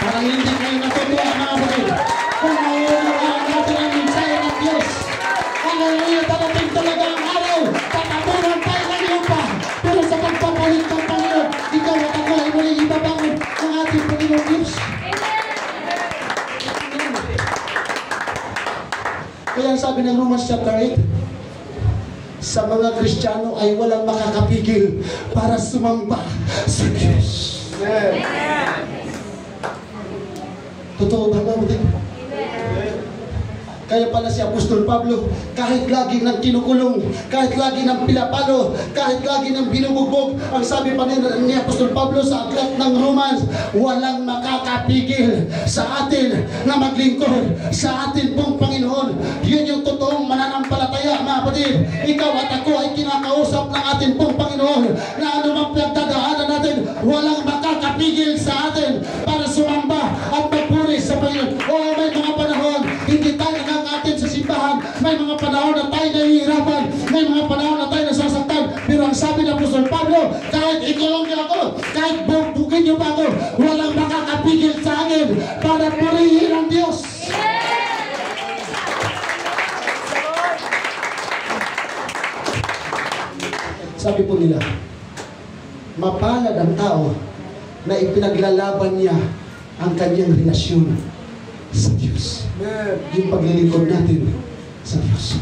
Parang hindi kayo natutuwa mga kapatid. Kung nauunahan natin ang mensahe ng Diyos, hallelujah, talagang talaga ang araw, tatapunan tayo ng lupa. Pero sa pagpapalik ng Panginoon, ikaw at ako ay muling ibabangon ng ating Panginoon Diyos. Kaya sabi ng Romans chapter 8, sa mga Kristiyano ay walang makakapigil para sumamba sa Diyos. Totoo ba naman? Kaya pala si Apostol Pablo, kahit lagi ng kinukulong, kahit lagi ng pinapalo, kahit lagi ng binubugbog, ang sabi pa ni Apostol Pablo sa aklat ng Romans, walang makakapigil sa atin na maglingkod sa atin pong Panginoon. Yun yung totoong mananampalataya, mga kapatid. Ikaw at ako ay kinakausap ng atin pong Panginoon na anumang pinagdadaanan natin, walang makakapigil sa atin para sumamba at magpuri sa Panginoon. O may mga panahon, hindi tayo nakakatin sa simbahan. May mga panahon na tayo nahihirapan. May mga panahon na tayo nasasaktan. Pero ang sabi ng Apostol Pablo, kahit ikulong niyo ako, kahit bubugin niyo pa ako, walang makakapigil sa akin para purihin ang Diyos. Sabi po nila, mapalad ang tao na ipinaglalaban niya ang kanyang relasyon sa Diyos. Yung paglilingkod natin sa Diyos.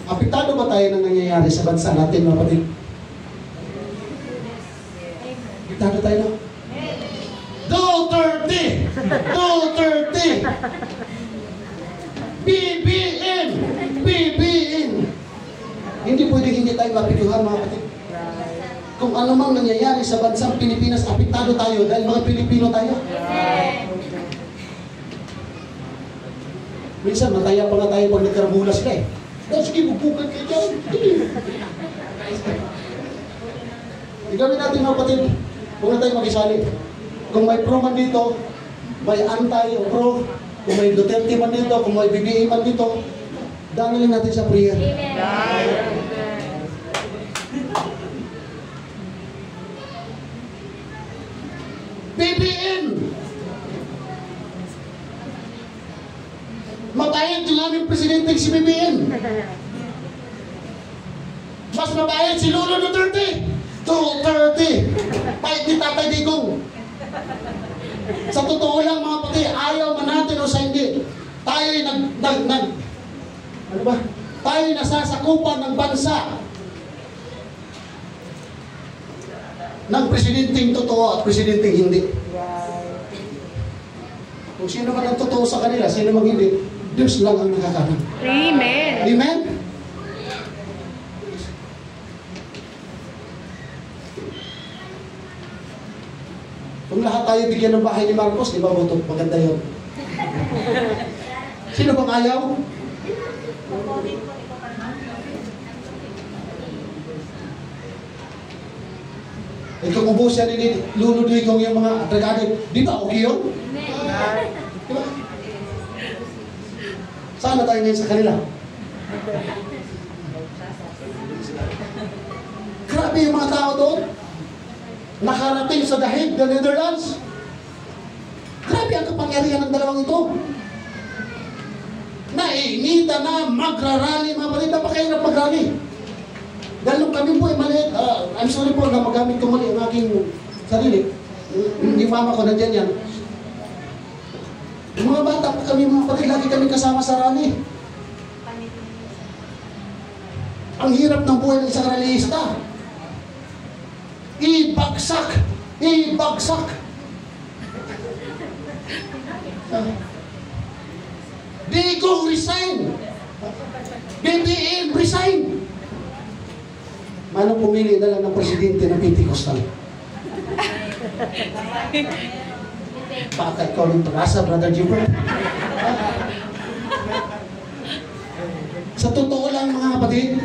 Apektado ba tayo ng nangyayari sa bansa natin, mga kapatid? Apektado tayo na? Duterte! Duterte! BBM! BBM! Hindi pwedeng hindi tayo mapituhan, mga kapatid. Kung ano mang nangyayari sa bansang Pilipinas, apektado tayo dahil mga Pilipino tayo. Minsan, mataya pa nga tayo pag nagkarabula sila eh. Sige, bugbugan kayo dyan. Igawin natin mga kapatid, huwag na tayo makisali. Kung may pro man dito, may anti o pro, kung may Duterte man dito, kung may BBM man dito, dahil natin sa prayer. BBM! Mabait yung aming presidente si BBM. Mas mabait si Lolo Duterte. Duterte! Pahit ni Tatay Digong. Sa totoo lang mga pati, ayaw man natin o sa hindi. Tayo'y ano ba? Tayo'y nasasakupan ng bansa ng presidenteng totoo at presidenteng hindi. Kung sino man ang totoo sa kanila, sino mang hindi, Diyos lang ang nakakanan.
Amen.
Amen? Kung lahat tayo bigyan ng bahay ni Marcos, di ba, Boto? Maganda yun. Sino bang ayaw? Kung ubusan ni Lolo Digong yung mga tragado, di ba okay yun? Diba? Saan na tayo ngayon sa kanila? Grabe yung mga tao doon. Nakarating sa The Hague, the Netherlands. Grabe ang kapangyarihan ng dalawang ito. Nainita na magrarally, mga kapatid, napakahirap magrally. Dahil nung kami po ay maliit, I'm sorry po na magamit ko mali ang aking sarili. Yung mama ko nandiyan yan. Yung mga bata po kami, mga kapatid, lagi kami kasama sa rally. Ang hirap ng buhay ng isang rallyista. Ibagsak! Ibagsak! Digong resign! BBM resign! Manong pumili na lang ng presidente ng Pentecostal? Baka ikaw rin pag-asa, Brother Gilbert. Sa totoo lang mga kapatid,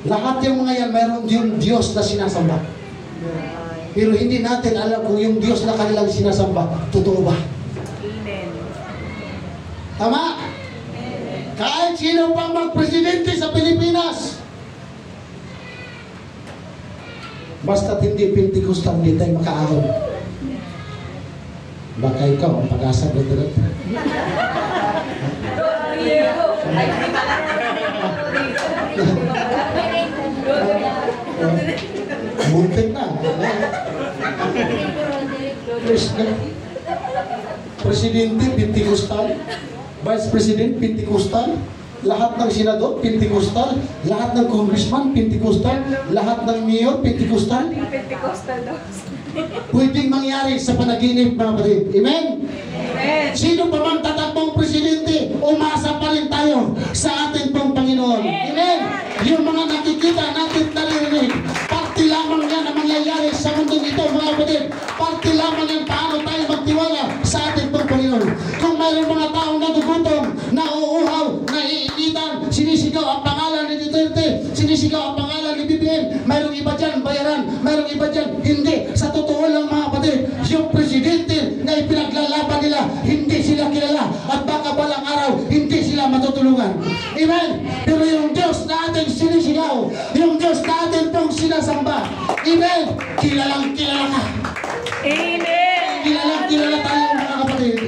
lahat yung mga yan, mayroon yung Diyos na sinasamba. Pero hindi natin alam kung yung Diyos na kanilang sinasamba, totoo ba? Tama? Kahit sino pang magpresidente sa Pilipinas, basta't hindi Pentecostal, hindi tayo makaahon. Baka ikaw ang pag-asa, Brother. Muntik na. Presidente, Pentecostal. Vice President, Pentecostal. Lahat ng senador, Pentecostal. Lahat ng congressman, Pentecostal. Lahat ng mayor, Pentecostal.
Pentecostal daw.
Pwedeng mangyari sa panaginip, mga kapatid. Amen?
Amen.
Sino pa man tatakbong presidente, umasa pa rin tayo sa ating pong Panginoon. Amen? Yung mga nakikita natin naririnig, parte lamang yan na mangyayari sa mundong ito, mga kapatid. Parte lamang yan paano tayo magtiwala sa ating pong Panginoon. Kung mayroong mga taong nagugutom, nauuhaw, naiinitan, sinisigaw ang pangalan ni Duterte, sinisigaw ang pangalan ni BBM, mayroong iba dyan bayaran, mayroong iba dyan hindi. Sa totoo lang mga kapatid, yung presidente na ipinaglalaban nila, hindi sila kilala at baka balang araw, hindi sila matutulungan. Amen? Pero yung Diyos na ating sinisigaw, yung Diyos na ating pong sinasamba, amen? Kilalang kilala ka.
Amen.
Kilalang kilala tayo mga kapatid.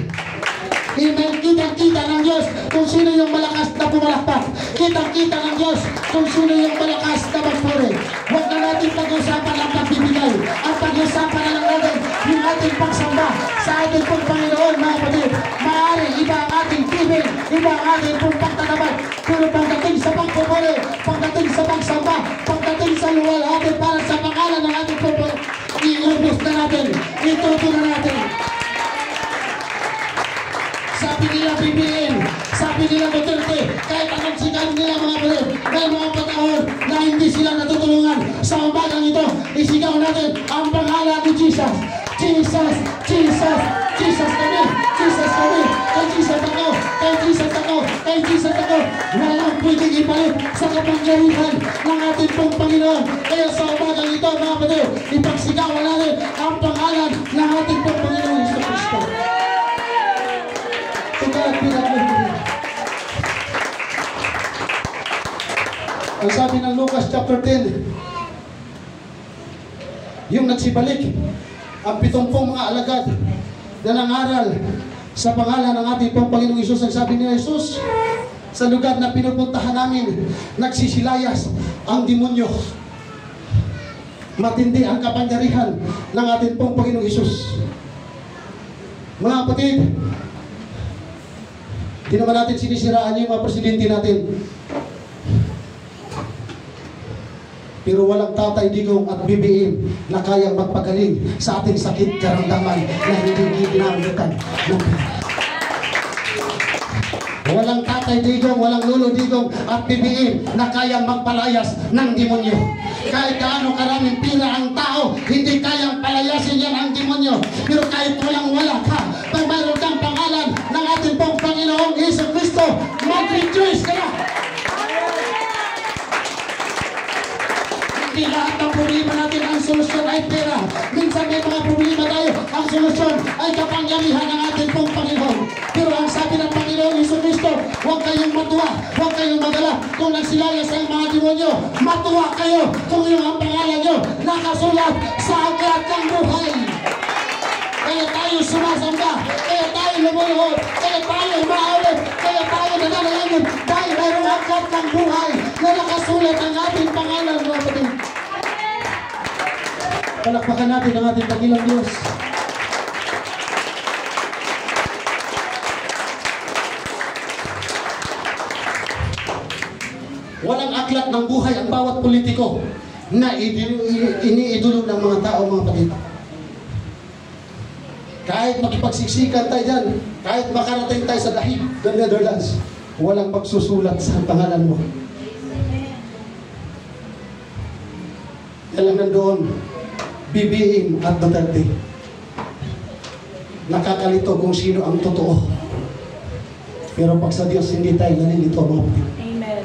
Amen. Kitang-kita ng Diyos kung sino yung malakas na pumalakpak. Kitang-kita ng Diyos kung sino yung malakas na magpuri. Huwag na natin pag-usapan ang pagbibigay. Ang pag-usapan na lang natin yung ating pagsamba sa ating pong Panginoon, mga kapatid. Maaari iba ang ating giving, iba ang ating pong pagtatapat. Pero pagdating sa pagpupuri, pagdating sa pagsamba, pagdating sa luwalhati para sa pangalan ng ating pong iubos na natin, ituto na natin. Sabi nila BBM, sabi nila Duterte, kahit anong sigaw nila mga kapatid, may mga panahon na hindi sila natutulungan. Sa umagang ito, isigaw natin ang pangalan ni Jesus. Jesus, Jesus, Jesus kami, Jesus kami, kay Jesus ako, kay Jesus ako, kay Jesus ako. Walang pwedeng ipalit sa kapangyarihan ng ating pong Panginoon. Kaya sa umagang ito mga kapatid, ipagsigawan natin ang pangalan ng ating pong Panginoon Hesus Kristo. Ang sabi ng Lucas chapter 10, yung nagsibalik ang 70 mga alagad na nangaral sa pangalan ng ating pong Panginoong Hesus. Ang sabi ni Jesus, sa lugar na pinupuntahan namin, nagsisilayas ang demonyo. Matindi ang kapangyarihan ng ating pong Panginoong Hesus. Mga kapatid, di naman natin sinisiraan yung mga presidente natin. Pero walang Tatay Digong at BBM na kayang magpagaling sa ating sakit karamdaman na hindi ginamitan ng pera. Walang Tatay Digong, walang Lolo Digong at BBM na kayang magpalayas ng demonyo. Kahit gaano karaming pira ang tao, hindi kayang palayasin yan ang demonyo. Pero kahit walang-wala ka, pag mayroon kang pangalan ng ating pong Panginoong Hesus Kristo, mag-rejoice ka na. Hindi lahat ng problema natin ang solusyon ay pera. Minsan may mga problema tayo, ang solusyon ay kapangyarihan ng ating pong Panginoon. Pero ang sabi ng Panginoon Hesus Kristo, huwag kayong matuwa, huwag kayong magala kung nagsilayas ang mga demonyo. Matuwa kayo kung yung ang pangalan nyo nakasulat sa aklat ng buhay. Kaya tayo sumasamba, kaya tayo lumuluhod, kaya tayo umaalit, kaya tayo nananalangin, dahil mayroong aklat ng buhay na nakasulat ang ating pangalan, mga kapatid. Palakpakan natin ang ating Panginoong Diyos. Walang aklat ng buhay ang bawat politiko na iniidolo ng mga tao, mga kapatid. Kahit makipagsiksikan tayo dyan, kahit makarating tayo sa dahig ng Netherlands, walang magsusulat sa pangalan mo. Yan lang nandoon BBM at Duterte. Nakakalito kung sino ang totoo. Pero pag sa Diyos, hindi tayo nalilito, mga kapatid.
Amen.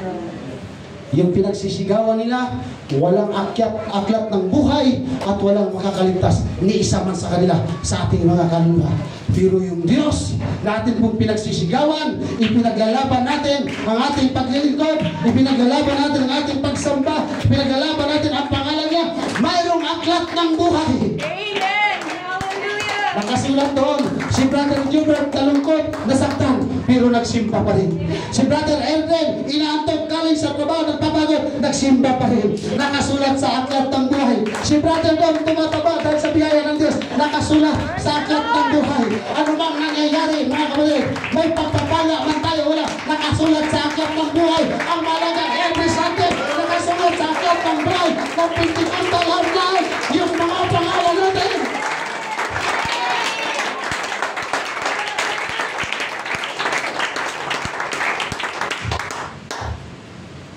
Yung pinagsisigawan nila, walang aklat ng buhay at walang makakaligtas ni isa man sa kanila sa ating mga kaluluwa. Pero yung Diyos natin pong pinagsisigawan, ipinaglalaban natin ang ating paglilingkod, ipinaglalaban natin ang ating pagsamba, ipinaglalaban natin ang pangalan niya, mayroong aklat ng buhay.
Amen. Hallelujah.
Nakasulat doon, si Brother Jubert nalungkot, nasaktan, pero nagsimba pa rin. Si Brother Elden, inaantok galing sa trabaho, nagpapagod, nagsimba pa rin. Nakasulat sa aklat ng buhay. Si Brother Dom, tumataba dahil sa biyaya ng Diyos, nakasulat sa aklat ng buhay. Ano bang nangyayari, mga kapatid? May pagpapala man tayo, wala. Nakasulat sa aklat ng buhay. Ang malagang every Sunday, nakasulat sa aklat ng buhay ng Pentecostal Outline, yung mga pangalan natin.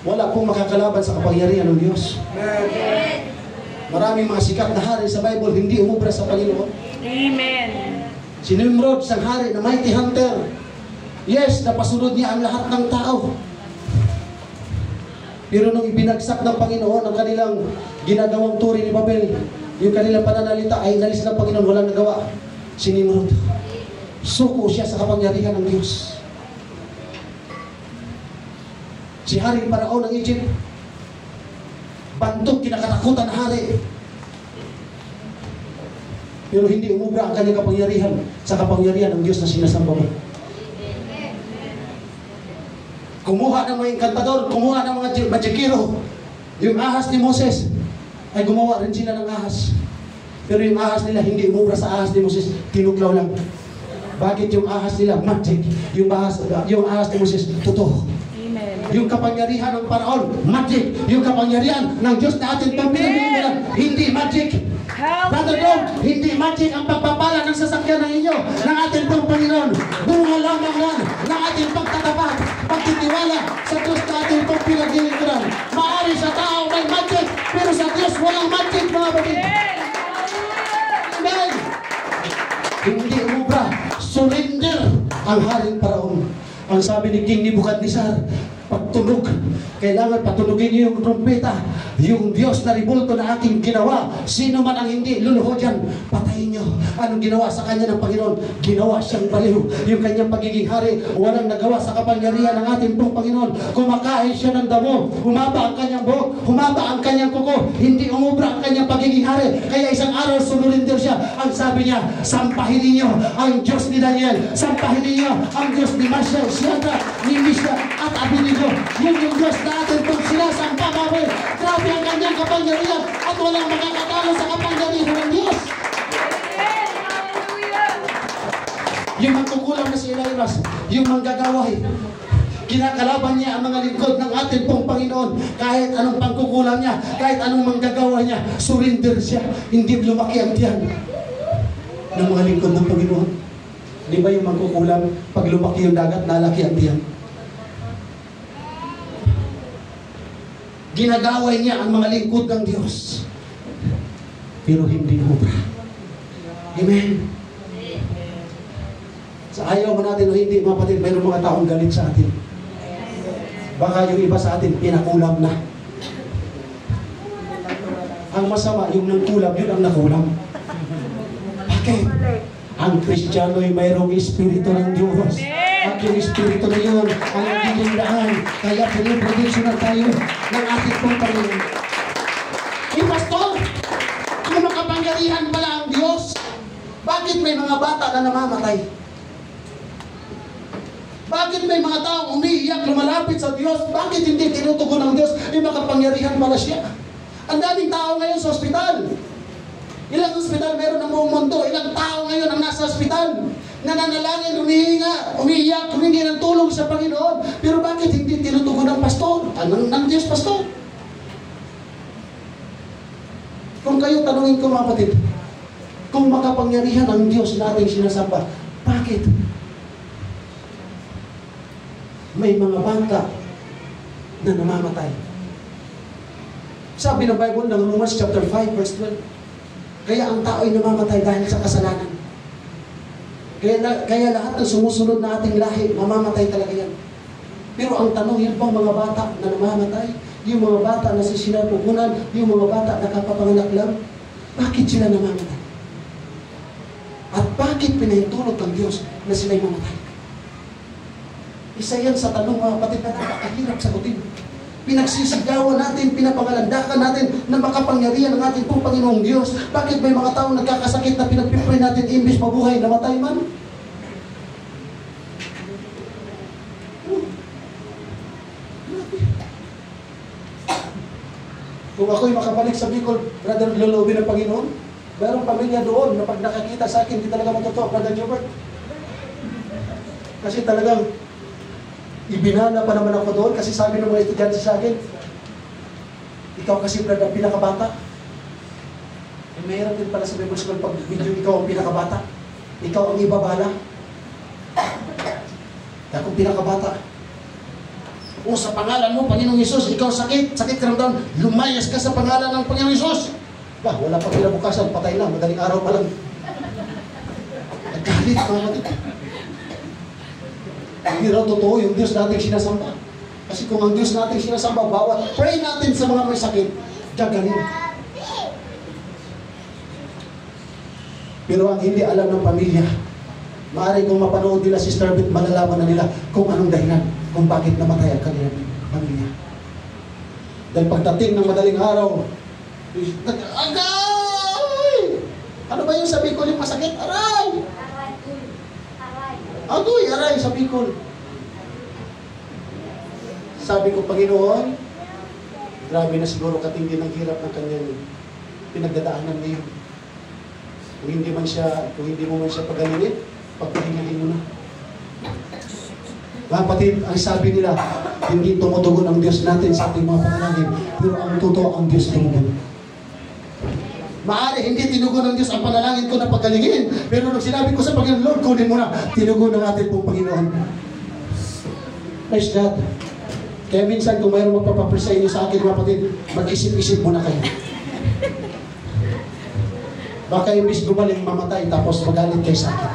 Wala pong makakalaban sa kapangyarihan ng Diyos. Maraming mga sikat na hari sa Bible hindi umubra sa Panginoon.
Amen.
Si Nimrod, isang hari na mighty hunter. Yes, napasunod niya ang lahat ng tao. Pero nung ibinagsak ng Panginoon ang kanilang ginagawang turi ni Babel, yung kanilang pananalita ay inalis ng Panginoon, walang nagawa. Si Nimrod, suko siya sa kapangyarihan ng Diyos. Si Haring Paraon ng Egypt, bantok, kinakatakutan na hari. Pero hindi umubra ang kanyang kapangyarihan sa kapangyarihan ng Diyos na sinasamba mo. Kumuha ng mga enkantador, kumuha ng mga magikiro. Yung ahas ni Moses, ay gumawa rin sila ng ahas. Pero yung ahas nila, hindi umubra sa ahas ni Moses, tinuklaw lang. Bakit yung ahas nila? Magic. Yung ahas ni Moses, totoo. Yung kapangyarihan ng Paraon, magic. Yung kapangyarihan ng Diyos na ating pagpinagbibilan, hindi magic. Brother Lord, hindi magic ang pagpapala ng sasakyan ng inyo, ng ating pong Panginoon. Bunga lamang yan ng ating pagtatapat, pagtitiwala sa Diyos na ating pong pinaglilingkuran. Maari sa tao may magic, pero sa Diyos walang magic, mga kapatid. Amen. Hindi umubra, surrender ang Haring Paraon. Ang sabi ni King Nebuchadnezzar, pagtunog, kailangan patunugin niyo yung trumpeta. Yung Diyos na ribulto na aking ginawa, sino man ang hindi luluhod yan, patayin niyo. Anong ginawa sa kanya ng Panginoon? Ginawa siyang baliw. Yung kanyang pagiging hari, walang nagawa sa kapangyarihan ng ating pong Panginoon. Kumakain siya ng damo, humaba ang kanyang buhok, humaba ang kanyang kuko, hindi umubra ang kanyang pagiging hari. Kaya isang araw sumurinder siya. Ang sabi niya, sampahin niyo ang Diyos ni Daniel, sampahin niyo ang Diyos ni Mashal, Shadrach, ni Meshach at Abednego. Yun yung Diyos na atin pong sinasampa, Babel. Grabe ang kanyang kapangyarihan at walang makakatalo sa kapangyarihan ng Diyos. Yung magkukulang na si Elias, yung manggagaway, kinakalaban niya ang mga lingkod ng ating pong Panginoon. Kahit anong pagkukulang niya, kahit anong manggagawa niya, surrender siya. Hindi lumaki ang tiyan ng mga lingkod ng Panginoon. Di ba yung magkukulang, pag lumaki yung dagat, nalaki ang tiyan? Ginagaway niya ang mga lingkod ng Diyos. Pero hindi ubra. Amen. Sa ayaw man natin o hindi, mga kapatid, mayroong mga taong galit sa atin. Baka yung iba sa atin, pinakulam na. Ang masama, yung nangkulam, yun ang nakulam. Bakit? Ang Kristiyano'y mayroong Espiritu ng Diyos. At yung Espiritu na yun, ang nagiging daan. Kaya piniprodisyonan tayo ng ating pong Panginoon. Pastor, kung makapangyarihan pala ang Diyos, bakit may mga bata na namamatay? Bakit may mga taong umiiyak, lumalapit sa Diyos? Bakit hindi tinutugon ng Diyos? May makapangyarihan pala siya. Ang daming tao ngayon sa ospital. Ilang ospital meron ng buong mundo? Ilang tao ngayon ang nasa ospital? Nananalangin, umiiyak, humingi ng tulong sa Panginoon. Pero bakit hindi tinutugon ng pastor? Ng Diyos, pastor? Kung kayo tanungin ko, mga kapatid, kung makapangyarihan ang Diyos na ating sinasamba, bakit may mga bata na namamatay? Sabi ng Bible ng Romans chapter 5 verse 12,
Kaya ang tao ay namamatay dahil sa kasalanan. Kaya lahat ng sumusunod na ating lahi, mamamatay talaga yan. Pero ang tanong, yun bang mga bata na namamatay? Yung mga bata na sinapupunan, yung mga bata na kapapanganak lang, bakit sila namamatay? At bakit pinahintulot ng Diyos na sila'y mamatay? Isa yan sa tanong, mga kapatid, na napakahirap sagutin. Pinagsisigawan natin, pinapangalandakan natin na makapangyarihan ng ating pong Panginoong Diyos. Bakit may mga taong nagkakasakit na pinagpipray natin imbis mabuhay, namatay man? Kung ako'y makabalik sa Bicol, Brother, lulubin ng Panginoon, mayroong pamilya doon na pag nakakita sa akin, hindi talaga matotoo, Brother Jobert. Kasi talagang ibinala pa naman ako doon kasi sabi ng mga estudyante sa akin, ikaw kasi brother ang pinakabata. Eh, mayroon din pala sa Bible School pag video ikaw ang pinakabata. Ikaw ang ibabala. Kaya kung pinakabata, o sa pangalan mo, Panginoong Hesus, ikaw sakit ka naman, lumayas ka sa pangalan ng Panginoong Hesus. Bah, wala pa kinabukasan, patay na, madaling araw pa lang. Naggalit, mga matid. Hindi raw totoo yung Diyos natin sinasamba. Kasi kung ang Diyos natin sinasamba, bawat pray natin sa mga may sakit, gagaling. Pero ang hindi alam ng pamilya, maaari kung mapanood nila si Sister Beth, malalaman na nila kung anong dahilan, kung bakit namatay ang kanilang pamilya. Dahil pagdating ng madaling araw, agay! Ano ba yung sabi ko yung masakit? Aray! Agoy, aray, sabi ko. Sabi ko, Panginoon, grabe na siguro katindi ng hirap ng kanyang pinagdadaanan ngayon. Kung hindi mo man siya pagalingin, pagpahingahin mo na. Mga kapatid, ang sabi nila, hindi tumutugon ang Diyos natin sa ating mga panalangin, pero ang totoo ang Diyos tumugon. Maaari, hindi tinugon ng Diyos ang panalangin ko na pagalingin. Pero nung sinabi ko sa Panginoon, Lord, kunin mo na, tinugon ng ating pong Panginoon. Praise God. Kaya minsan kung mayroong magpapapres sa inyo sa akin, mga kapatid, mag-isip-isip muna kayo. Baka imbis gumaling mamatay, tapos magalit kayo sa akin.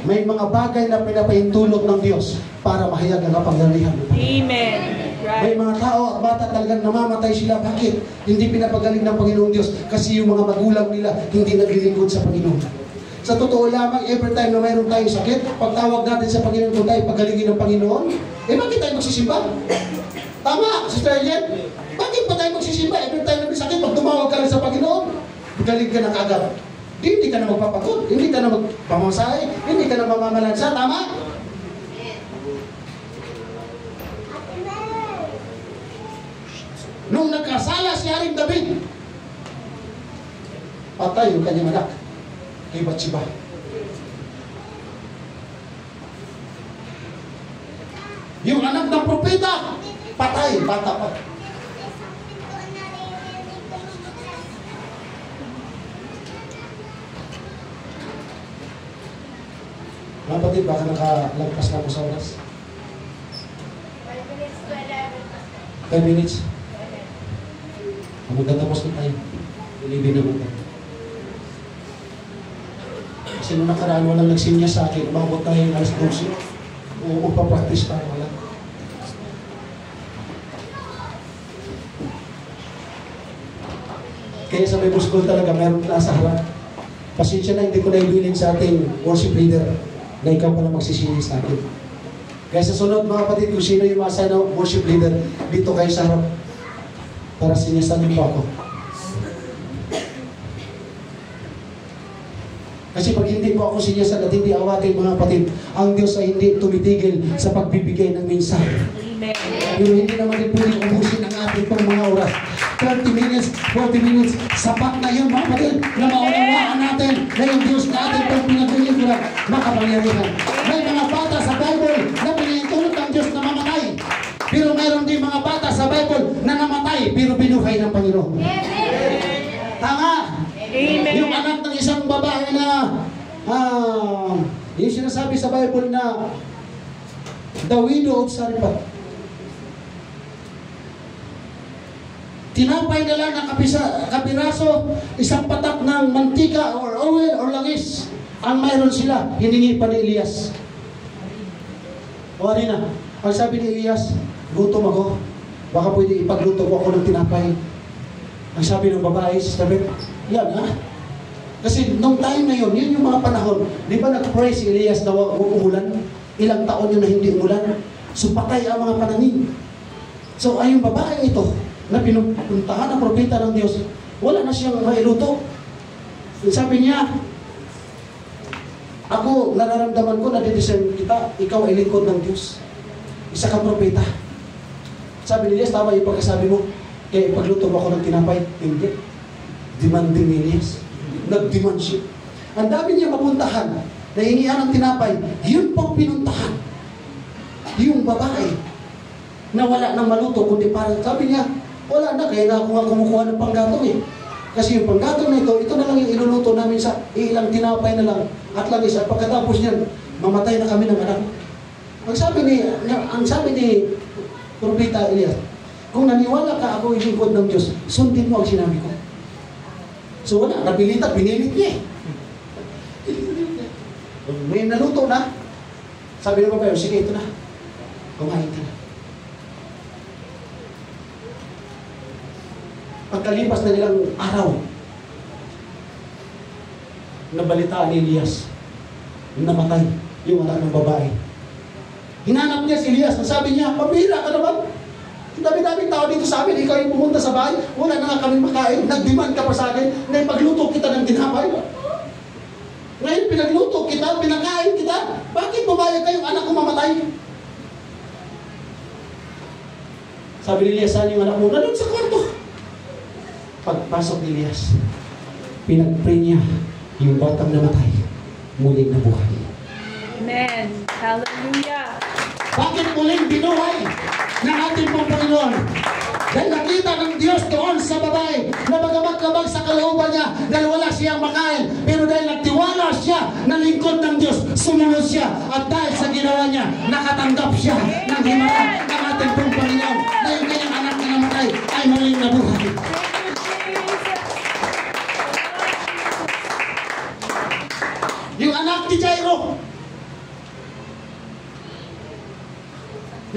May mga bagay na pinapahintulot ng Diyos para mahayag ang kapangyarihan.
Amen.
May mga tao at bata talagang namamatay sila. Bakit? Hindi pinapagaling ng Panginoong Diyos kasi yung mga magulang nila hindi naglilingkod sa Panginoon. Sa totoo lamang, every time na mayroon tayong sakit, pagtawag natin sa Panginoon kung tayo pagalingin ng Panginoon, bakit tayo magsisimba? Tama, Sister Jen. Bakit pa tayo magsisimba? Every time na may sakit, pag tumawag ka lang sa Panginoon, galing ka na kagad. Hindi ka na magpapagod, hindi ka na magpamasahe, hindi ka na mamamalansa. Tama? Nung nagkasala si Haring David, patay yung kanyang anak kay Bathsheba. Yung anak ng propeta, patay, bata pa. Mga kapatid, baka nakalagpas na ako sa oras. 5 minutes. Magtatapos na tayo. Ilibin na muna. Kasi nung nakaraan, walang nagsinya sa akin. Umabot tayo ng alas 12. Upapractice tayo. Wala. Kaya sa Bible School talaga, meron nasa harap. Pasensya na, hindi ko na ibilin sa ating worship leader na ikaw pala magsisingin sa akin. Kaya sa sunod, mga kapatid, kung sino yung masa ng worship leader, dito kayo sa harap. Para sinasabi po ako. Kasi pag hindi po ako sinyasan at hindi awatin, mga kapatid, ang Diyos ay hindi tumitigil sa pagbibigay ng mensahe.
Amen.
Pero hindi naman din pwedeng ubusin ang ating pong mga oras. 30 minutes, 40 minutes, sapat na yun, mga kapatid, na maunawaan natin na yung Diyos na ating pong pinagulingkuran, makapangyarihan. May mga bata sa Bible na pinahintulot ng Diyos na mamatay. Pero mayroon din mga bata sa Bible na namatay, pero binuhay ng Panginoon. Tama?
Amen.
Yung anak ng isang babae na, yung sinasabi sa Bible na, the widow of Sarepta. tinapay na lang na kapiraso, isang patak ng mantika or oil or langis. Ang mayroon sila, hiningi pa ni Elias. O na, ang sabi ni Elias, gutom ako. Baka pwede ipagluto ko ako ng tinapay. Ang sabi ng babae, Sister Beth, yan ha? Kasi nung time na yun, yun yung mga panahon. Di ba nag-pray si Elias na huwag umulan? Ilang taon yun na hindi umulan. So patay ang mga pananim. So ay yung babae ito, na pinupuntahan ng propeta ng Diyos, wala na siyang mailuto. Sabi niya, ako, nararamdaman ko na didiscern kita, ikaw ay lingkod ng Diyos. Isa kang propeta. Sabi ni Elias, tama yung pagkasabi mo, kaya ipagluto mo ako ng tinapay. Hindi. Demanding ni Elias. Nag-demand siya. Ang dami niya mapuntahan, nahingihan ng tinapay, yun pang pinuntahan. Yung babae, na wala nang maluto, kundi parang, sabi niya, wala na, kaya na ako nga kumukuha ng panggatong eh. Kasi yung panggatong na ito na lang yung iluluto namin sa ilang tinapay na lang at langis. At pagkatapos niyan, mamatay na kami ng anak. Ang sabi ni Propeta Elias, kung naniwala ka ako ilingkod ng Diyos, sundin mo ang sinabi ko. So wala, napilitan, binilit niya eh. May naluto na. Sabi ng babae, sige ito na. Kumain ka na. Pagkalipas na nilang araw, nabalitaan ni Elias, namatay yung anak ng babae. Hinanap niya si Elias, sabi niya, pabira ka naman. Dami-daming tao dito sa amin, ikaw yung pumunta sa bahay, wala na nga kami makain, nag-demand ka pa sa akin, na ipagluto kita ng tinapay. Ngayon pinagluto kita, pinakain kita, bakit bumayag kayong anak ko mamatay? Sabi ni Elias, saan yung anak mo? Nandun sa kwarto. Pagpasok ni Elias, pinag-pray niya yung batang namatay, muling nabuhay.
Amen. Hallelujah.
Bakit muling binuhay ng ating pong Panginoon? Dahil nakita ng Diyos doon sa babae na magamat-labag sa kalooban niya dahil wala siyang makain. Pero dahil nagtiwala siya na lingkod ng Diyos, sumunod siya. At dahil sa ginawa niya, nakatanggap siya ng himala ng ating pong Panginoon na yung kanyang anak na namatay ay muling nabuhay. Yung anak ni Jairo,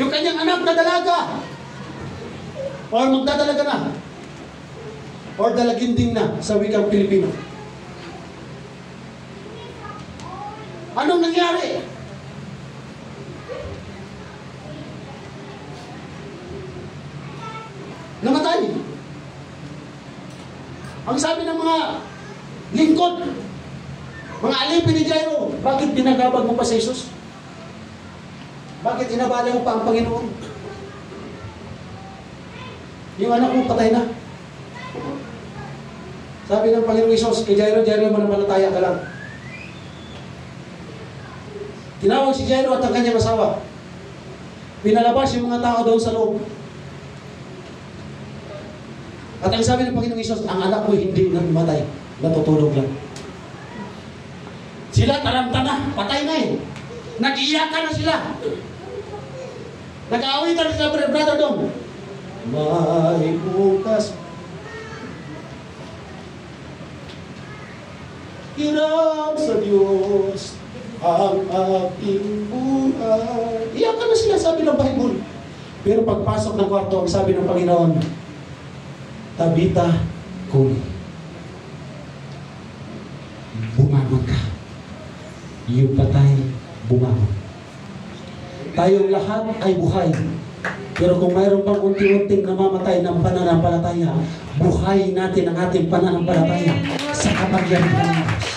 yung kanyang anak na dalaga, or magdadalaga na, or dalaginding na sa wikang Pilipino. Anong nangyari? Namatay. Ang sabi ng mga lingkod, mga alipin ni Jairo, bakit binagabag mo pa sa Jesus? Bakit inabala mo pa ang Panginoon? Yung anak mo patay na. Sabi ng Panginoon Jesus kay Jairo, Jairo, manampalataya ka lang. Tinawag si Jairo at ang kanyang asawa. Pinalabas yung mga tao doon sa loob. At ang sabi ng Panginoon Jesus, ang anak mo hindi namatay, natutulog lang. Sila talamta na, patay na eh. Nag-iyakan na sila. Nag-aawitan na sila, brother Dom. May bukas. Hirap sa Diyos ang aking buhay. Iyakan na sila, sabi ng Bible. Pero pagpasok ng kwarto, ang sabi ng Panginoon, Tabita, kumi. Bumangon ka. Yung patay, bumangon. Tayong lahat ay buhay. Pero kung mayroon pang unti-unting namamatay ng pananampalataya, buhay natin ang ating pananampalataya sa kapangyarihan ng Diyos.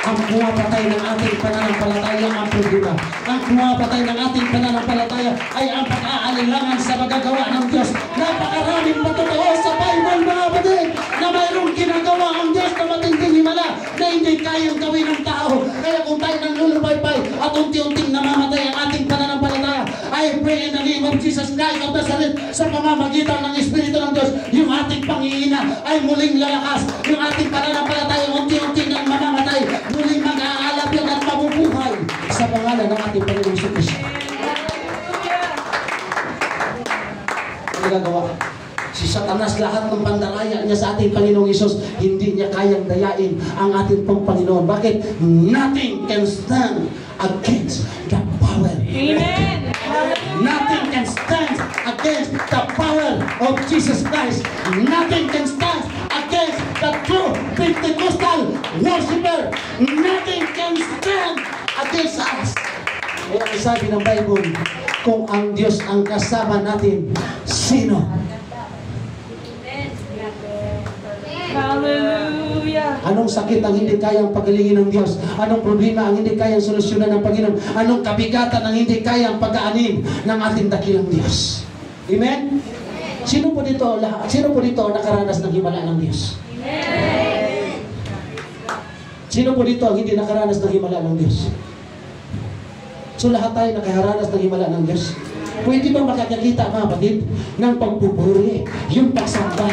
Ang pumapatay ng ating pananampalataya ang problema. Ang pumapatay ng ating pananampalataya ay ang pag-aalinlangan sa magagawa ng Diyos. Napakaraming patotoo sa Bible, mga kapatid, na mayroong ginagawa ang Diyos na matinding himala na hindi kayang gawin ng tao. Kaya kung tayo nanlulubaypay at unti-unting namamatay ang ating pananampalataya, I pray in the name of Jesus Christ of Nazareth, sa pamamagitan ng Espiritu ng Diyos, yung ating pangihina ay muling lalakas. Yung ating pananampalataya unti-unting nang mamamatay, muling mag-aalap yan at mabubuhay sa pangalan ng ating Panginoong Kristo. Ang nagagawa, si Si Satanas, lahat ng pandaraya niya sa ating Panginoong Isus, hindi niya kayang dayain ang ating pong Panginoon. Bakit? Nothing can stand against the power.
Amen.
Nothing can stand against the power of Jesus Christ. Nothing can stand against the true Pentecostal worshiper. Nothing can stand against us. Kaya ang sabi ng Bible, kung ang Diyos ang kasama natin, sino?
Hallelujah.
Anong sakit ang hindi kayang pagalingin ng Diyos? Anong problema ang hindi kayang solusyonan ng Panginoon? Anong kabigatan ang hindi kayang pagaanin ng ating dakilang Diyos? Amen? Sino po dito nakaranas ng himala ng Diyos? Sino po dito ang hindi nakaranas ng himala ng Diyos? So lahat tayo nakaharanas ng himala ng Diyos. Pwede ba makakakita, mga kapatid, ng pagpupuri, yung pagsamba,